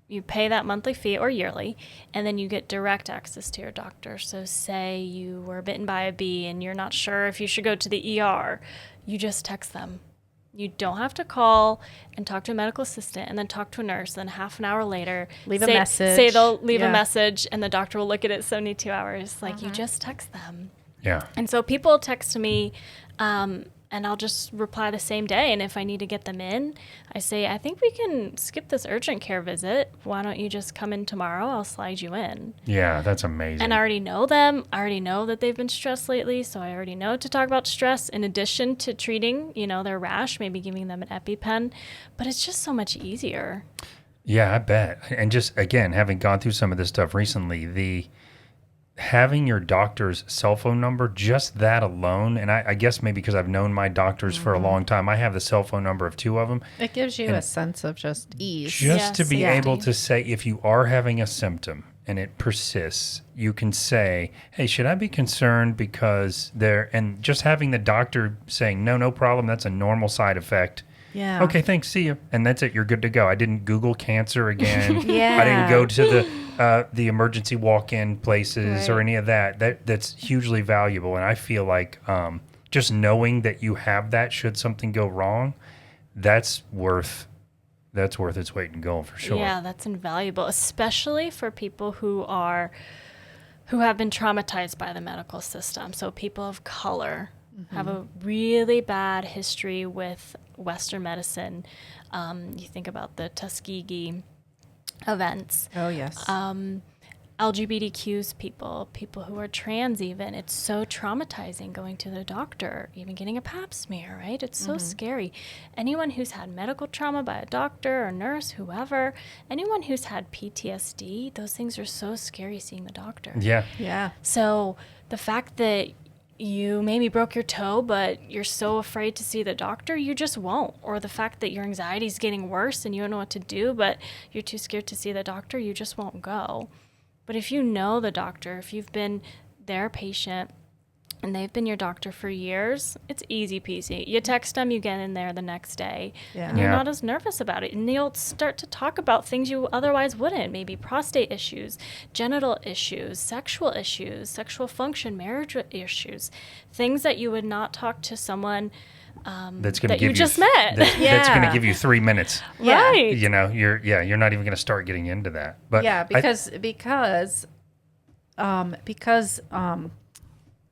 Speaker 4: you pay that monthly fee or yearly, and then you get direct access to your doctor. So say you were bitten by a bee and you're not sure if you should go to the ER, you just text them You don't have to call and talk to a medical assistant and then talk to a nurse. And then half an hour later,
Speaker 2: leave a message.
Speaker 4: Say they'll leave a message and the doctor will look at it 72 hours. Like you just text them.
Speaker 3: Yeah.
Speaker 4: And so people text me and I'll just reply the same day. And if I need to get them in, I say, I think we can skip this urgent care visit. Why don't you just come in tomorrow? I'll slide you in.
Speaker 3: Yeah, that's amazing.
Speaker 4: And I already know them. I already know that they've been stressed lately. So I already know to talk about stress in addition to treating, their rash, maybe giving them an EpiPen. But it's just so much easier.
Speaker 3: Yeah, I bet. And just, again, having gone through some of this stuff recently, having your doctor's cell phone number, just that alone, and I guess maybe because I've known my doctors for a long time, I have the cell phone number of 2 of them.
Speaker 2: It gives you a sense of just ease.
Speaker 3: Just to be able to say, if you are having a symptom and it persists, you can say, hey, should I be concerned because and just having the doctor saying, no problem, that's a normal side effect.
Speaker 2: Yeah.
Speaker 3: Okay, thanks, see you. And that's it, you're good to go. I didn't Google cancer again. I didn't go to the emergency walk-in places or any of that. That's hugely valuable. And I feel like just knowing that you have that should something go wrong, that's worth its weight in gold for sure.
Speaker 4: Yeah, that's invaluable, especially for people who have been traumatized by the medical system. So people of color have a really bad history with Western medicine. You think about the Tuskegee events.
Speaker 2: Oh, yes.
Speaker 4: LGBTQs people who are trans even. It's so traumatizing going to the doctor, even getting a pap smear, right? It's so scary. Anyone who's had medical trauma by a doctor or nurse, whoever, anyone who's had PTSD, those things are so scary seeing the doctor.
Speaker 3: Yeah.
Speaker 2: Yeah.
Speaker 4: So the fact that you maybe broke your toe, but you're so afraid to see the doctor, you just won't. Or the fact that your anxiety is getting worse and you don't know what to do, but you're too scared to see the doctor, you just won't go. But if you know the doctor, if you've been their patient and they've been your doctor for years, it's easy peasy. You text them, you get in there the next day, and you're not as nervous about it. And you'll start to talk about things you otherwise wouldn't, maybe prostate issues, genital issues, sexual function, marriage issues, things that you would not talk to someone
Speaker 3: that's going to
Speaker 4: that
Speaker 3: give
Speaker 4: you just met.
Speaker 3: That's going to give you 3 minutes.
Speaker 4: Right.
Speaker 3: You're not even going to start getting into that. But
Speaker 2: because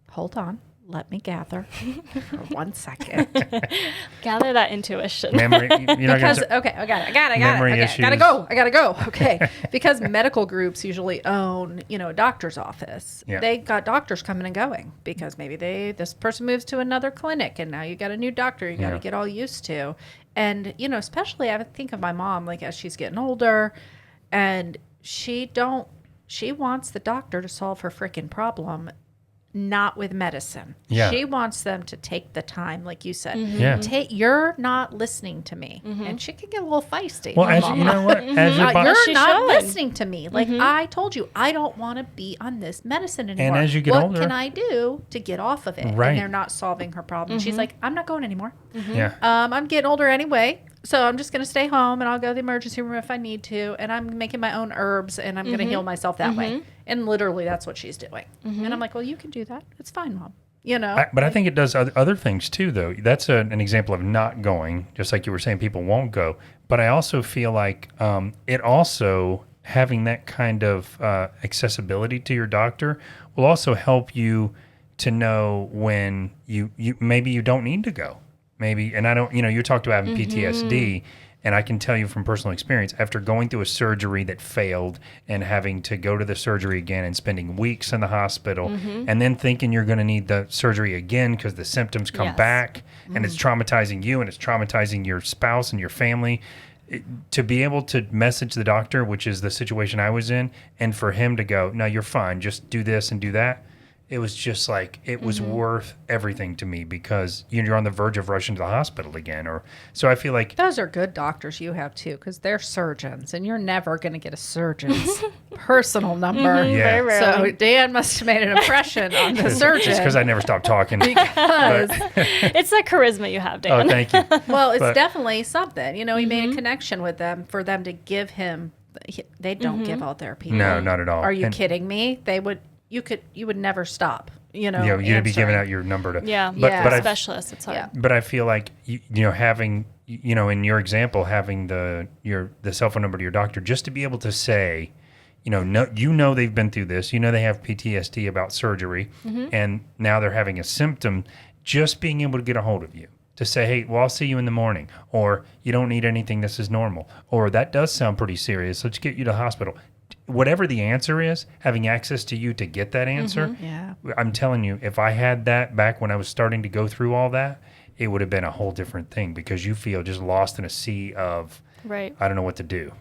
Speaker 2: hold on, let me gather for 1 second.
Speaker 4: Gather that intuition.
Speaker 3: Memory.
Speaker 2: I got it. I got it. Okay, I gotta go. Okay, because medical groups usually own, a doctor's office.
Speaker 3: Yeah.
Speaker 2: They got doctors coming and going because maybe this person moves to another clinic and now you got a new doctor you got to get all used to. And especially I think of my mom, like as she's getting older, and she wants the doctor to solve her freaking problem. Not with medicine.
Speaker 3: Yeah.
Speaker 2: She wants them to take the time, like you said.
Speaker 3: Yeah.
Speaker 2: You're not listening to me. And she can get a little feisty.
Speaker 3: Well, you know what? As
Speaker 2: you're not listening to me. Like I told you, I don't want to be on this medicine anymore.
Speaker 3: And as you get older,
Speaker 2: what can I do to get off of it?
Speaker 3: Right.
Speaker 2: And they're not solving her problem. She's like, I'm not going anymore.
Speaker 3: Yeah.
Speaker 2: I'm getting older anyway. So I'm just going to stay home and I'll go to the emergency room if I need to. And I'm making my own herbs and I'm going to heal myself that way. And literally that's what she's doing. And I'm like, well, you can do that. It's fine, Mom.
Speaker 3: But I think it does other things too, though. That's an example of not going, just like you were saying, people won't go. But I also feel like it also, having that kind of accessibility to your doctor will also help you to know when you maybe you don't need to go. Maybe, and I don't, you talked about having PTSD, and I can tell you from personal experience, after going through a surgery that failed and having to go to the surgery again and spending weeks in the hospital and then thinking you're going to need the surgery again because the symptoms come back and it's traumatizing you and it's traumatizing your spouse and your family. To be able to message the doctor, which is the situation I was in, and for him to go, no, you're fine, just do this and do that. It was just like, it was worth everything to me because you're on the verge of rushing to the hospital again. So I feel like
Speaker 2: those are good doctors you have too, because they're surgeons and you're never going to get a surgeon's personal number.
Speaker 3: Yeah.
Speaker 4: Very
Speaker 2: So
Speaker 4: rarely.
Speaker 2: Dan must have made an impression on the surgeon.
Speaker 3: It's because I never stopped talking.
Speaker 2: Because,
Speaker 4: It's the charisma you have, Dan.
Speaker 3: Oh, thank you.
Speaker 2: well, it's definitely something. He made a connection with them for them to give him. They don't give out their people.
Speaker 3: No, not at all.
Speaker 2: Are you
Speaker 3: And-
Speaker 2: kidding me? They would. you would never stop,
Speaker 3: you'd be giving
Speaker 2: answering.
Speaker 3: out your number to
Speaker 2: but
Speaker 4: specialist. It's hard.
Speaker 2: Yeah.
Speaker 3: But I feel like having in your example, having the cell phone number to your doctor, just to be able to say, they've been through this, they have PTSD about surgery, and now they're having a symptom, just being able to get a hold of you to say, hey, well, I'll see you in the morning, or you don't need anything, this is normal, or that does sound pretty serious, let's get you to the hospital. Whatever the answer is, having access to you to get that answer, I'm telling you, if I had that back when I was starting to go through all that, it would have been a whole different thing, because you feel just lost in a sea of, I don't know what to do.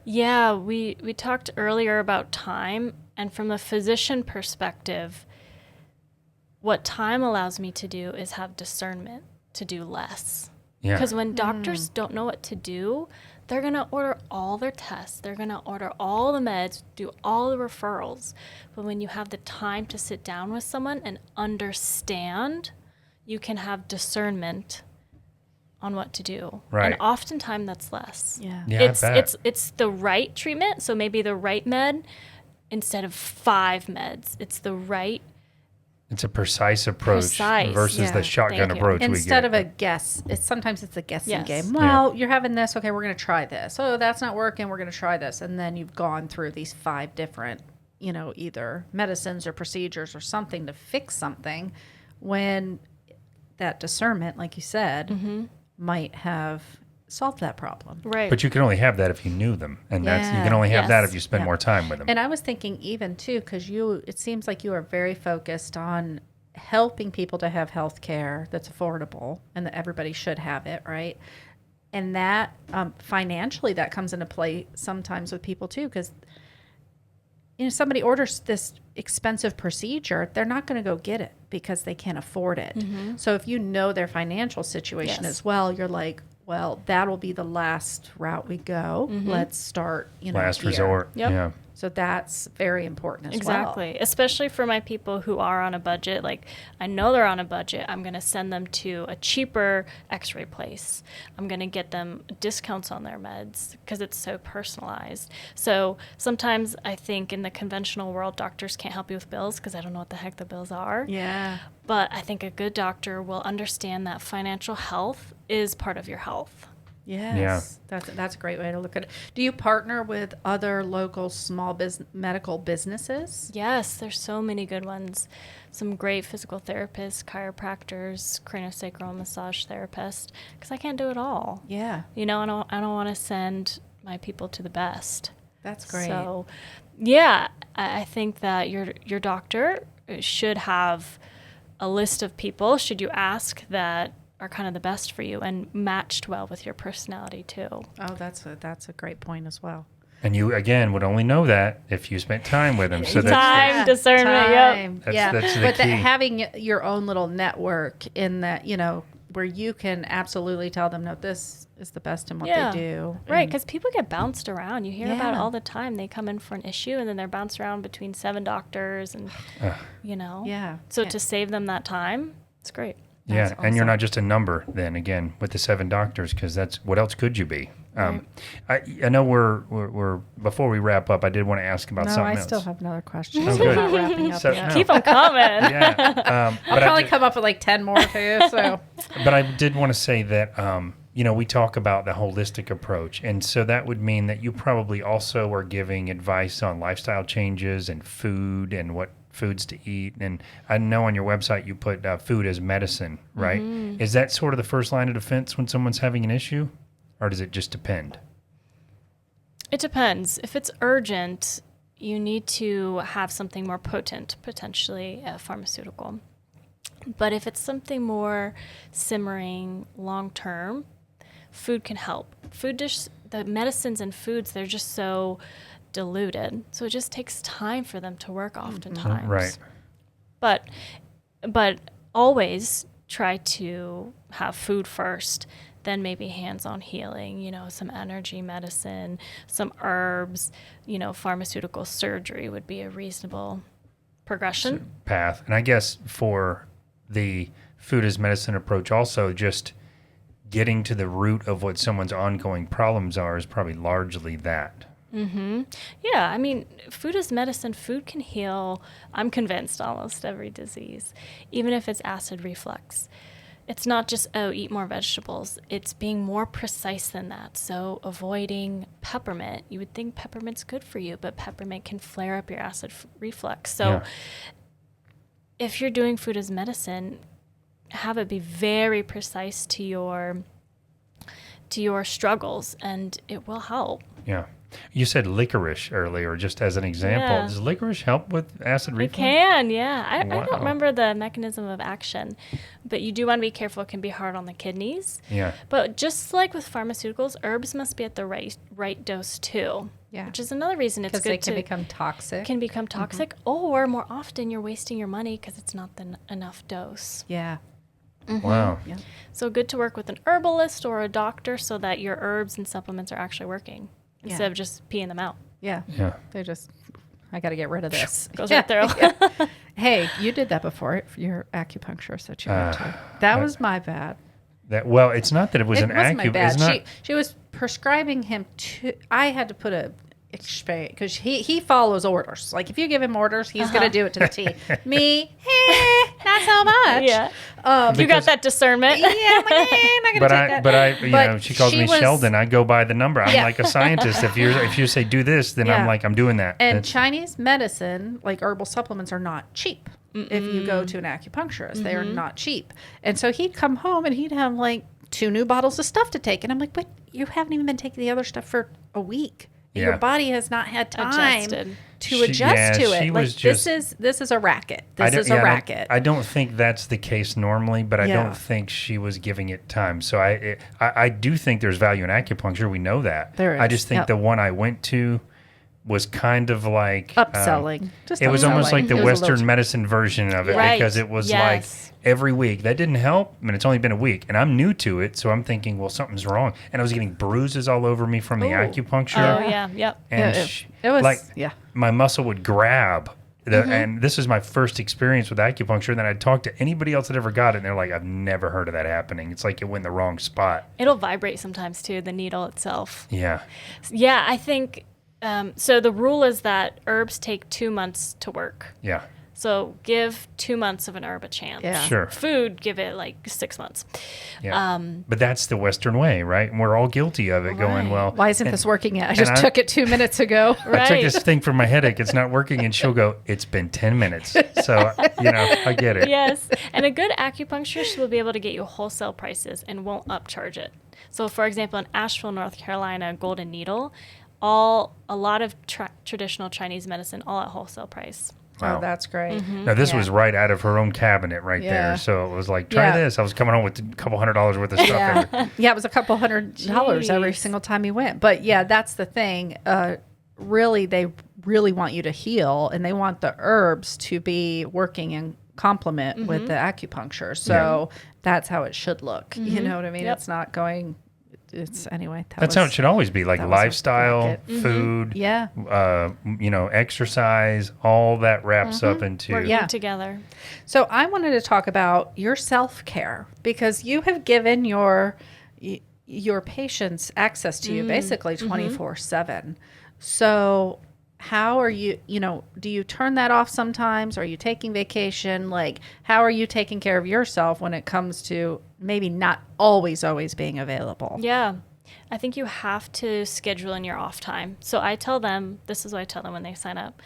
Speaker 4: Yeah, we talked earlier about time, and from a physician perspective, what time allows me to do is have discernment to do less.
Speaker 3: Yeah.
Speaker 4: Because when doctors don't know what to do, they're going to order all their tests. They're going to order all the meds, do all the referrals. But when you have the time to sit down with someone and understand, you can have discernment on what to do.
Speaker 3: Right.
Speaker 4: And oftentimes that's less.
Speaker 2: Yeah.
Speaker 4: It's the right treatment. So maybe the right med instead of 5 meds. It's the right.
Speaker 3: It's a precise approach versus the shotgun approach.
Speaker 2: Instead of a guess, sometimes it's a guessing game. Well, you're having this. Okay, we're going to try this. Oh, that's not working. We're going to try this. And then you've gone through these 5 different, either medicines or procedures or something to fix something, when that discernment, like you said, might have solved that problem.
Speaker 4: Right.
Speaker 3: But you can only have that if you knew them. And you can only have that if you spend more time with them.
Speaker 2: And I was thinking even too, because it seems like you are very focused on helping people to have health care that's affordable and that everybody should have it, right? And that financially, that comes into play sometimes with people too, because somebody orders this expensive procedure, they're not going to go get it because they can't afford it. So if you know their financial situation as well, you're like, well, that'll be the last route we go. Let's start,
Speaker 3: last
Speaker 2: here.
Speaker 3: resort.
Speaker 4: Yep.
Speaker 3: Yeah.
Speaker 2: So that's very important as well.
Speaker 4: Exactly. Especially for my people who are on a budget. Like, I know they're on a budget. I'm going to send them to a cheaper x-ray place. I'm going to get them discounts on their meds because it's so personalized. So sometimes I think in the conventional world, doctors can't help you with bills because I don't know what the heck the bills are.
Speaker 2: Yeah.
Speaker 4: But I think a good doctor will understand that financial health is part of your health.
Speaker 2: Yes, that's a great way to look at it. Do you partner with other local small medical businesses?
Speaker 4: Yes, there's so many good ones. Some great physical therapists, chiropractors, craniosacral massage therapists, because I can't do it all.
Speaker 2: Yeah.
Speaker 4: I don't want to send my people to the best.
Speaker 2: That's great.
Speaker 4: So, yeah, I think that your doctor should have a list of people, should you ask, that are kind of the best for you and matched well with your personality too.
Speaker 2: Oh, that's a great point as well.
Speaker 3: And you, again, would only know that if you spent time with them. So
Speaker 4: Time, discernment, yep.
Speaker 3: That's the
Speaker 2: but
Speaker 3: key.
Speaker 2: Having your own little network in that, where you can absolutely tell them, no, this is the best in what they do.
Speaker 4: Right, because people get bounced around. You hear about it all the time. They come in for an issue, and then they're bounced around between 7 doctors, and,
Speaker 2: Yeah.
Speaker 4: So to save them that time, it's great.
Speaker 3: Yeah,
Speaker 2: That's
Speaker 3: and you're
Speaker 2: awesome.
Speaker 3: not just a number then, again, with the 7 doctors, because that's, what else could you be? I know we're before we wrap up, I did want to ask about something else.
Speaker 2: I still have another question.
Speaker 3: Oh,
Speaker 2: So
Speaker 3: good.
Speaker 2: we're not wrapping up
Speaker 3: So-
Speaker 2: yet.
Speaker 3: no.
Speaker 4: Keep them coming.
Speaker 3: Yeah.
Speaker 2: I'll probably come up with like 10 more too. So
Speaker 3: But I did want to say that, we talk about the holistic approach. And so that would mean that you probably also are giving advice on lifestyle changes and food and what foods to eat. And I know on your website you put food as medicine, right? Is that sort of the first line of defense when someone's having an issue? Or does it just depend?
Speaker 4: It depends. If it's urgent, you need to have something more potent, potentially a pharmaceutical. But if it's something more simmering, long-term, food can help. The medicines and foods, they're just so diluted. So it just takes time for them to work oftentimes.
Speaker 3: Right.
Speaker 4: But always try to have food first, then maybe hands-on healing, some energy medicine, some herbs, pharmaceutical surgery would be a reasonable progression.
Speaker 3: Path. And I guess for the food as medicine approach also, just getting to the root of what someone's ongoing problems are is probably largely that.
Speaker 4: Yeah, I mean, food is medicine. Food can heal, I'm convinced, almost every disease, even if it's acid reflux. It's not just, eat more vegetables. It's being more precise than that. So avoiding peppermint. You would think peppermint's good for you, but peppermint can flare up your acid reflux. So if you're doing food as medicine, have it be very precise to your struggles, and it will help.
Speaker 3: Yeah. You said licorice earlier, just as an example.
Speaker 4: Yeah.
Speaker 3: Does licorice help with acid reflux?
Speaker 4: It can, yeah. I
Speaker 3: Wow.
Speaker 4: don't remember the mechanism of action, but you do want to be careful. It can be hard on the kidneys.
Speaker 3: Yeah.
Speaker 4: But just like with pharmaceuticals, herbs must be at the right dose too.
Speaker 2: Yeah.
Speaker 4: Which is another reason it's
Speaker 2: Because
Speaker 4: good
Speaker 2: they can
Speaker 4: to
Speaker 2: become toxic.
Speaker 4: can become toxic, or more often you're wasting your money because it's not enough dose.
Speaker 2: Yeah.
Speaker 3: Wow.
Speaker 2: Yeah.
Speaker 4: So good to work with an herbalist or a doctor so that your herbs and supplements are actually working instead of just peeing them out.
Speaker 2: Yeah.
Speaker 3: Yeah.
Speaker 2: They just, I got to get rid of this.
Speaker 4: Goes right through.
Speaker 2: Hey, you did that before for your acupuncturist that you went to. That was my bad.
Speaker 3: Well, it's not that it was
Speaker 2: It
Speaker 3: an
Speaker 2: wasn't my bad.
Speaker 3: It's not.
Speaker 2: She was prescribing him I had to put a because he follows orders. Like if you give him orders, he's going to do it to the T. Me, not so much.
Speaker 4: Yeah. You got that discernment.
Speaker 2: Yeah, I'm like, not going to take that.
Speaker 3: But she calls me Sheldon. I go by the number. I'm like a scientist. If you say do this, then I'm like, I'm doing that.
Speaker 2: And Chinese medicine, like herbal supplements, are not cheap. If you go to an acupuncturist, they are not cheap. And so he'd come home and he'd have like 2 new bottles of stuff to take. And I'm like, but you haven't even been taking the other stuff for a week. Your body has not had time to adjust to it. Like this is a racket. This is a racket.
Speaker 3: I don't think that's the case normally, but I don't think she was giving it time. So I do think there's value in acupuncture. We know that.
Speaker 2: There is.
Speaker 3: I just think the one I went to was kind of like
Speaker 2: upselling.
Speaker 3: It was almost like the Western medicine version of it because it was like every week. That didn't help. I mean, it's only been a week, and I'm new to it, so I'm thinking, well, something's wrong. And I was getting bruises all over me from the acupuncture.
Speaker 4: Oh yeah, yep.
Speaker 3: And
Speaker 2: it was
Speaker 3: like my muscle would grab. And this is my first experience with acupuncture. And then I'd talk to anybody else that ever got it, and they're like, I've never heard of that happening. It's like it went in the wrong spot.
Speaker 4: It'll vibrate sometimes too, the needle itself.
Speaker 3: Yeah.
Speaker 4: Yeah, I think. So the rule is that herbs take 2 months to work.
Speaker 3: Yeah.
Speaker 4: So give 2 months of an herb a chance.
Speaker 2: Yeah.
Speaker 3: Sure.
Speaker 4: Food, give it like 6 months.
Speaker 3: Yeah. But that's the Western way, right? And we're all guilty of it going, well.
Speaker 2: Why isn't this working yet? I just took it 2 minutes ago.
Speaker 3: I took this thing for my headache. It's not working. And she'll go, it's been 10 minutes. So, I get it.
Speaker 4: Yes. And a good acupuncturist will be able to get you wholesale prices and won't upcharge it. So, for example, in Asheville, North Carolina, Golden Needle, a lot of traditional Chinese medicine, all at wholesale price.
Speaker 3: Wow.
Speaker 2: Oh, that's great.
Speaker 3: Now, this was right out of her own cabinet there. So it was like, try this. I was coming home with $200 worth of stuff.
Speaker 2: Yeah, it was a couple $100 every single time you went. But that's the thing. Really, they really want you to heal, and they want the herbs to be working in complement with the acupuncture. So that's how it should look. You know what I mean? It's not going... anyway.
Speaker 3: That's how it should always be, like lifestyle, food, exercise, all that wraps up into
Speaker 4: working together.
Speaker 2: So I wanted to talk about your self-care, because you have given your patients access to you basically 24/7. So how are you, do you turn that off sometimes? Are you taking vacation? Like, how are you taking care of yourself when it comes to maybe not always being available?
Speaker 4: Yeah. I think you have to schedule in your off time. So this is what I tell them when they sign up.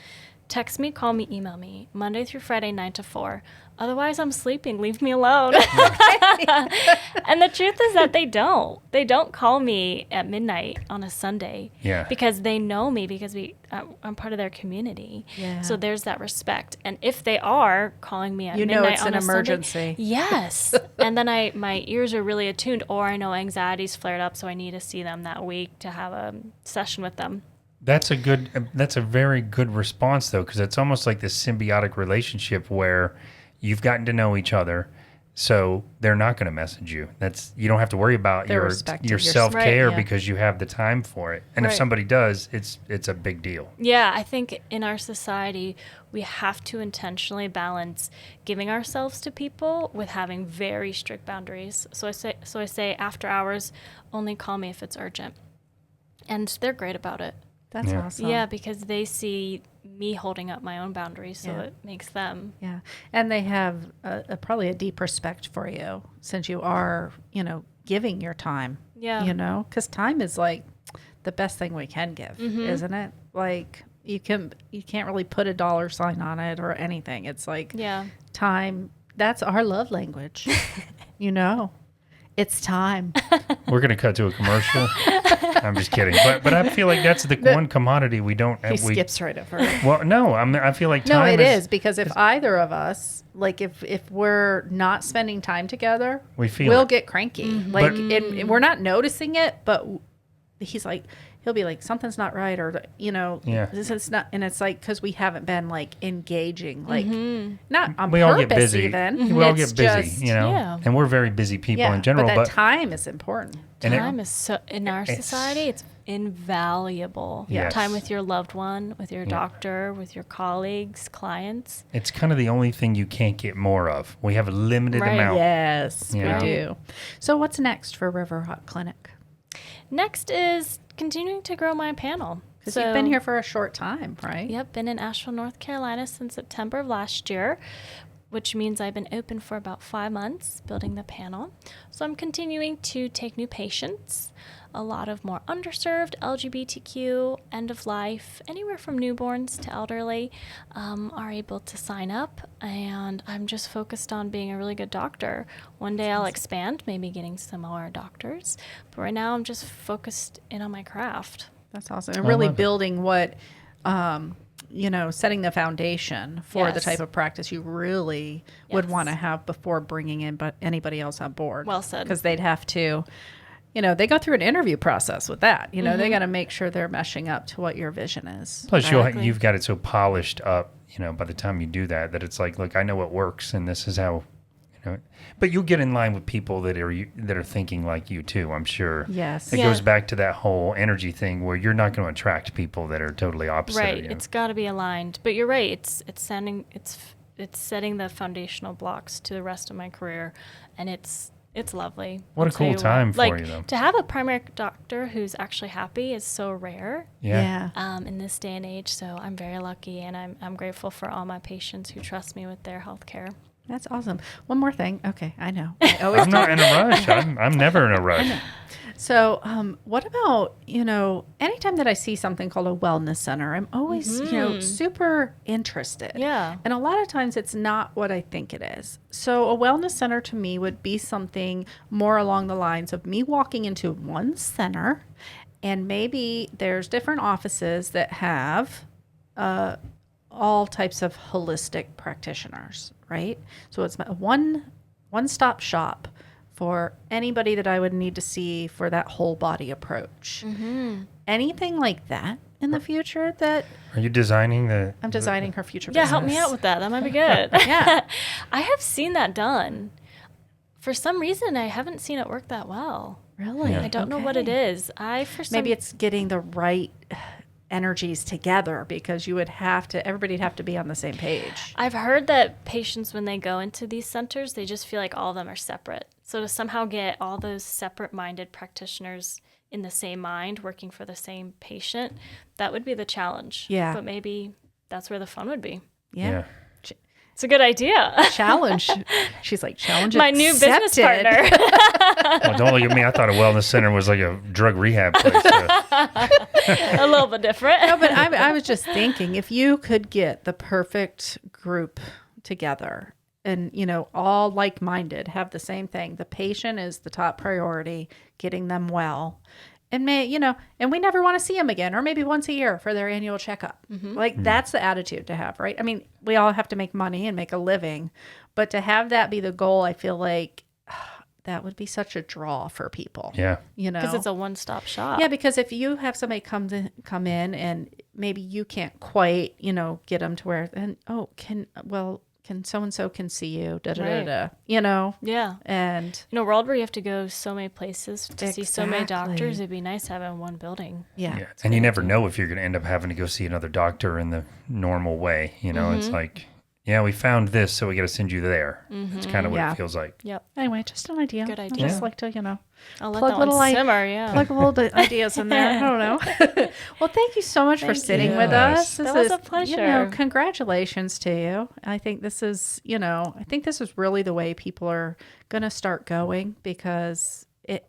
Speaker 4: Text me, call me, email me, Monday through Friday, 9 to 4. Otherwise, I'm sleeping. Leave me alone. And the truth is that they don't. They don't call me at midnight on a Sunday because they know me, because I'm part of their community. Yeah. So there's that respect. And if they are calling me at midnight
Speaker 2: it's
Speaker 4: on
Speaker 2: an
Speaker 4: a
Speaker 2: emergency.
Speaker 4: Sunday, yes. And then my ears are really attuned, or I know anxiety's flared up, so I need to see them that week to have a session with them.
Speaker 3: That's a very good response, though, because it's almost like this symbiotic relationship where you've gotten to know each other, so they're not going to message you. You don't have to worry about your self-care because you have the time for it. And if somebody does, it's a big deal. Yeah,
Speaker 4: I think in our society, we have to intentionally balance giving ourselves to people with having very strict boundaries. So I say after hours, only call me if it's urgent. And they're great about it.
Speaker 2: That's awesome.
Speaker 4: Yeah, because they see me holding up my own boundaries, so it makes them.
Speaker 2: Yeah. And they have probably a deep respect for you since you are, giving your time.
Speaker 4: Yeah.
Speaker 2: Because time is like the best thing we can give, isn't it? Like you can't really put a dollar sign on it or anything. It's like time. That's our love language. It's time.
Speaker 3: We're going to cut to a commercial. I'm just kidding. But I feel like that's the one commodity we don't have.
Speaker 2: He skips right over it.
Speaker 3: Well, no, I feel like time
Speaker 2: No, it is because if either of us, like if we're not spending time together, we'll get cranky. Like, and we're not noticing it, but he's like, he'll be like, something's not right, or this is not, and it's like because we haven't been like engaging, like not on
Speaker 3: we
Speaker 2: purpose.
Speaker 3: All get busy.
Speaker 2: Even
Speaker 3: we all
Speaker 2: it's
Speaker 3: get busy,
Speaker 2: just,
Speaker 3: and we're very busy people in general.
Speaker 2: But that time is important.
Speaker 4: Time is so in our society. It's invaluable.
Speaker 3: Yes.
Speaker 4: Time with your loved one, with your doctor, with your colleagues, clients.
Speaker 3: It's kind of the only thing you can't get more of. We have a limited amount.
Speaker 2: Yes, we do. So what's next for River Rock Clinic?
Speaker 4: Next is continuing to grow my panel.
Speaker 2: Because you've been here for a short time, right?
Speaker 4: Yep, been in Asheville, North Carolina since September of last year, which means I've been open for about 5 months building the panel. So I'm continuing to take new patients. A lot of more underserved, LGBTQ, end of life, anywhere from newborns to elderly are able to sign up. And I'm just focused on being a really good doctor. One day I'll expand, maybe getting some more doctors. But right now I'm just focused in on my craft.
Speaker 2: That's awesome. And really building what, setting the foundation for the type of practice you really would want to have before bringing in anybody else on board.
Speaker 4: Well said.
Speaker 2: Because they'd have to, they go through an interview process with that. They got to make sure they're meshing up to what your vision is.
Speaker 3: Plus, you've got it so polished up, by the time you do that it's like, look, I know what works, and this is how, But you'll get in line with people that are thinking like you too, I'm sure.
Speaker 2: Yes.
Speaker 3: It goes back to that whole energy thing where you're not going to attract people that are totally opposite.
Speaker 4: Right. It's got to be aligned. But you're right. It's setting the foundational blocks to the rest of my career, and it's lovely.
Speaker 3: What a cool time for you, though.
Speaker 4: To have a primary doctor who's actually happy is so rare.
Speaker 2: Yeah.
Speaker 4: In this day and age, so I'm very lucky, and I'm grateful for all my patients who trust me with their health care.
Speaker 2: That's awesome. One more thing. Okay, I know.
Speaker 3: I'm not in a rush. I'm never in a rush.
Speaker 2: So what about, anytime that I see something called a wellness center, I'm always, super interested.
Speaker 4: Yeah.
Speaker 2: And a lot of times it's not what I think it is. So a wellness center to me would be something more along the lines of me walking into one center, and maybe there's different offices that have all types of holistic practitioners, right? So it's a one-stop shop for anybody that I would need to see for that whole body approach. Anything like that in the future that...
Speaker 3: Are you designing
Speaker 2: I'm designing her future business.
Speaker 4: Yeah, help me out with that. That might be good.
Speaker 2: Yeah.
Speaker 4: I have seen that done. For some reason, I haven't seen it work that well.
Speaker 2: Really?
Speaker 3: Yeah.
Speaker 4: I don't know what it is.
Speaker 2: Maybe it's getting the right energies together, because everybody'd have to be on the same page.
Speaker 4: I've heard that patients, when they go into these centers, they just feel like all of them are separate. So to somehow get all those separate-minded practitioners in the same mind, working for the same patient, that would be the challenge.
Speaker 2: Yeah.
Speaker 4: But maybe that's where the fun would be.
Speaker 2: Yeah.
Speaker 4: It's a good idea.
Speaker 2: Challenge. She's like, challenge
Speaker 4: My new business partner.
Speaker 3: Well, don't look at me. I thought a wellness center was like a drug rehab place.
Speaker 4: A little bit different.
Speaker 2: No, but I was just thinking, if you could get the perfect group together and, all like-minded, have the same thing. The patient is the top priority, getting them well. And and we never want to see them again, or maybe once a year for their annual checkup. That's the attitude to have, right? I mean, we all have to make money and make a living, but to have that be the goal, I feel like that would be such a draw for people.
Speaker 3: Yeah.
Speaker 4: Because it's a one-stop shop.
Speaker 2: Yeah, because if you have somebody come in and maybe you can't quite, get them to where, then, can so-and-so can see you,
Speaker 4: Right. Yeah.
Speaker 2: And
Speaker 4: in a world where you have to go so many places to see so many doctors, it'd be nice to have it in one building.
Speaker 2: yeah.
Speaker 3: And you never know if you're going to end up having to go see another doctor in the normal way. It's like, yeah, we found this, so we got to send you there. It's kind of what it feels like.
Speaker 4: Yep.
Speaker 2: Anyway, just an idea.
Speaker 4: Good
Speaker 2: I
Speaker 4: idea.
Speaker 2: just like to,
Speaker 4: I'll let
Speaker 2: plug
Speaker 4: that
Speaker 2: little
Speaker 4: one simmer, yeah.
Speaker 2: plug little ideas in there. I don't know. Well, thank you so much for sitting with us.
Speaker 3: Yes.
Speaker 4: That was a pleasure.
Speaker 2: Congratulations to you. I think this is, really the way people are going to start going, because they're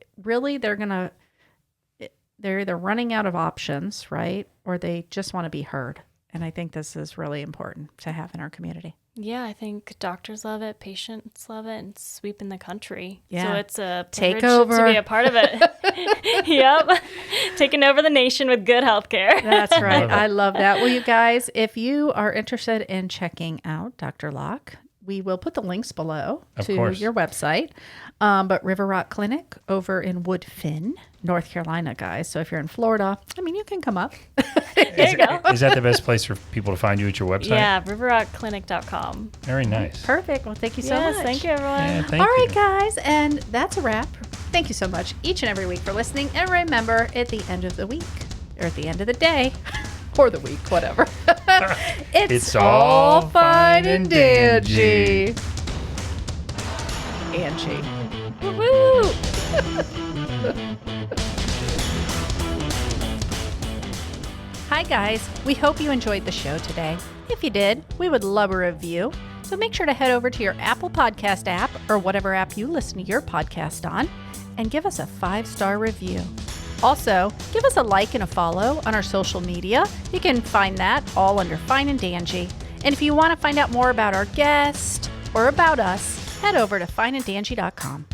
Speaker 2: either running out of options, right? Or they just want to be heard. And I think this is really important to have in our community.
Speaker 4: Yeah, I think doctors love it, patients love it, and sweeping the country.
Speaker 2: Yeah.
Speaker 4: So it's a
Speaker 2: Take
Speaker 4: privilege
Speaker 2: over.
Speaker 4: to be a part of it. Yep. Taking over the nation with good health care.
Speaker 2: That's right. I love that. Well, you guys, if you are interested in checking out Dr. Locke, we will put the links below to your website. But River Rock Clinic over in Woodfin, North Carolina, guys. So if you're in Florida, you can come up.
Speaker 4: There you go.
Speaker 3: Is that the best place for people to find you at your website?
Speaker 4: Yeah, riverrockclinic.com.
Speaker 3: Very nice.
Speaker 2: Perfect. Well, thank you so much.
Speaker 4: Thank you, everyone.
Speaker 3: Yeah, thank
Speaker 2: All
Speaker 3: you.
Speaker 2: right, guys. And that's a wrap. Thank you so much each and every week for listening. And remember, at the end of the week, or at the end of the day, or the week, whatever, it's all fine and dandy. Angie.
Speaker 4: Woo!
Speaker 2: Hi, guys. We hope you enjoyed the show today. If you did, we would love a review. So make sure to head over to your Apple Podcast app or whatever app you listen to your podcast on and give us a 5-star review. Also, give us a like and a follow on our social media. You can find that all under Fine and Danjee. And if you want to find out more about our guest or about us, head over to fineanddanjee.com.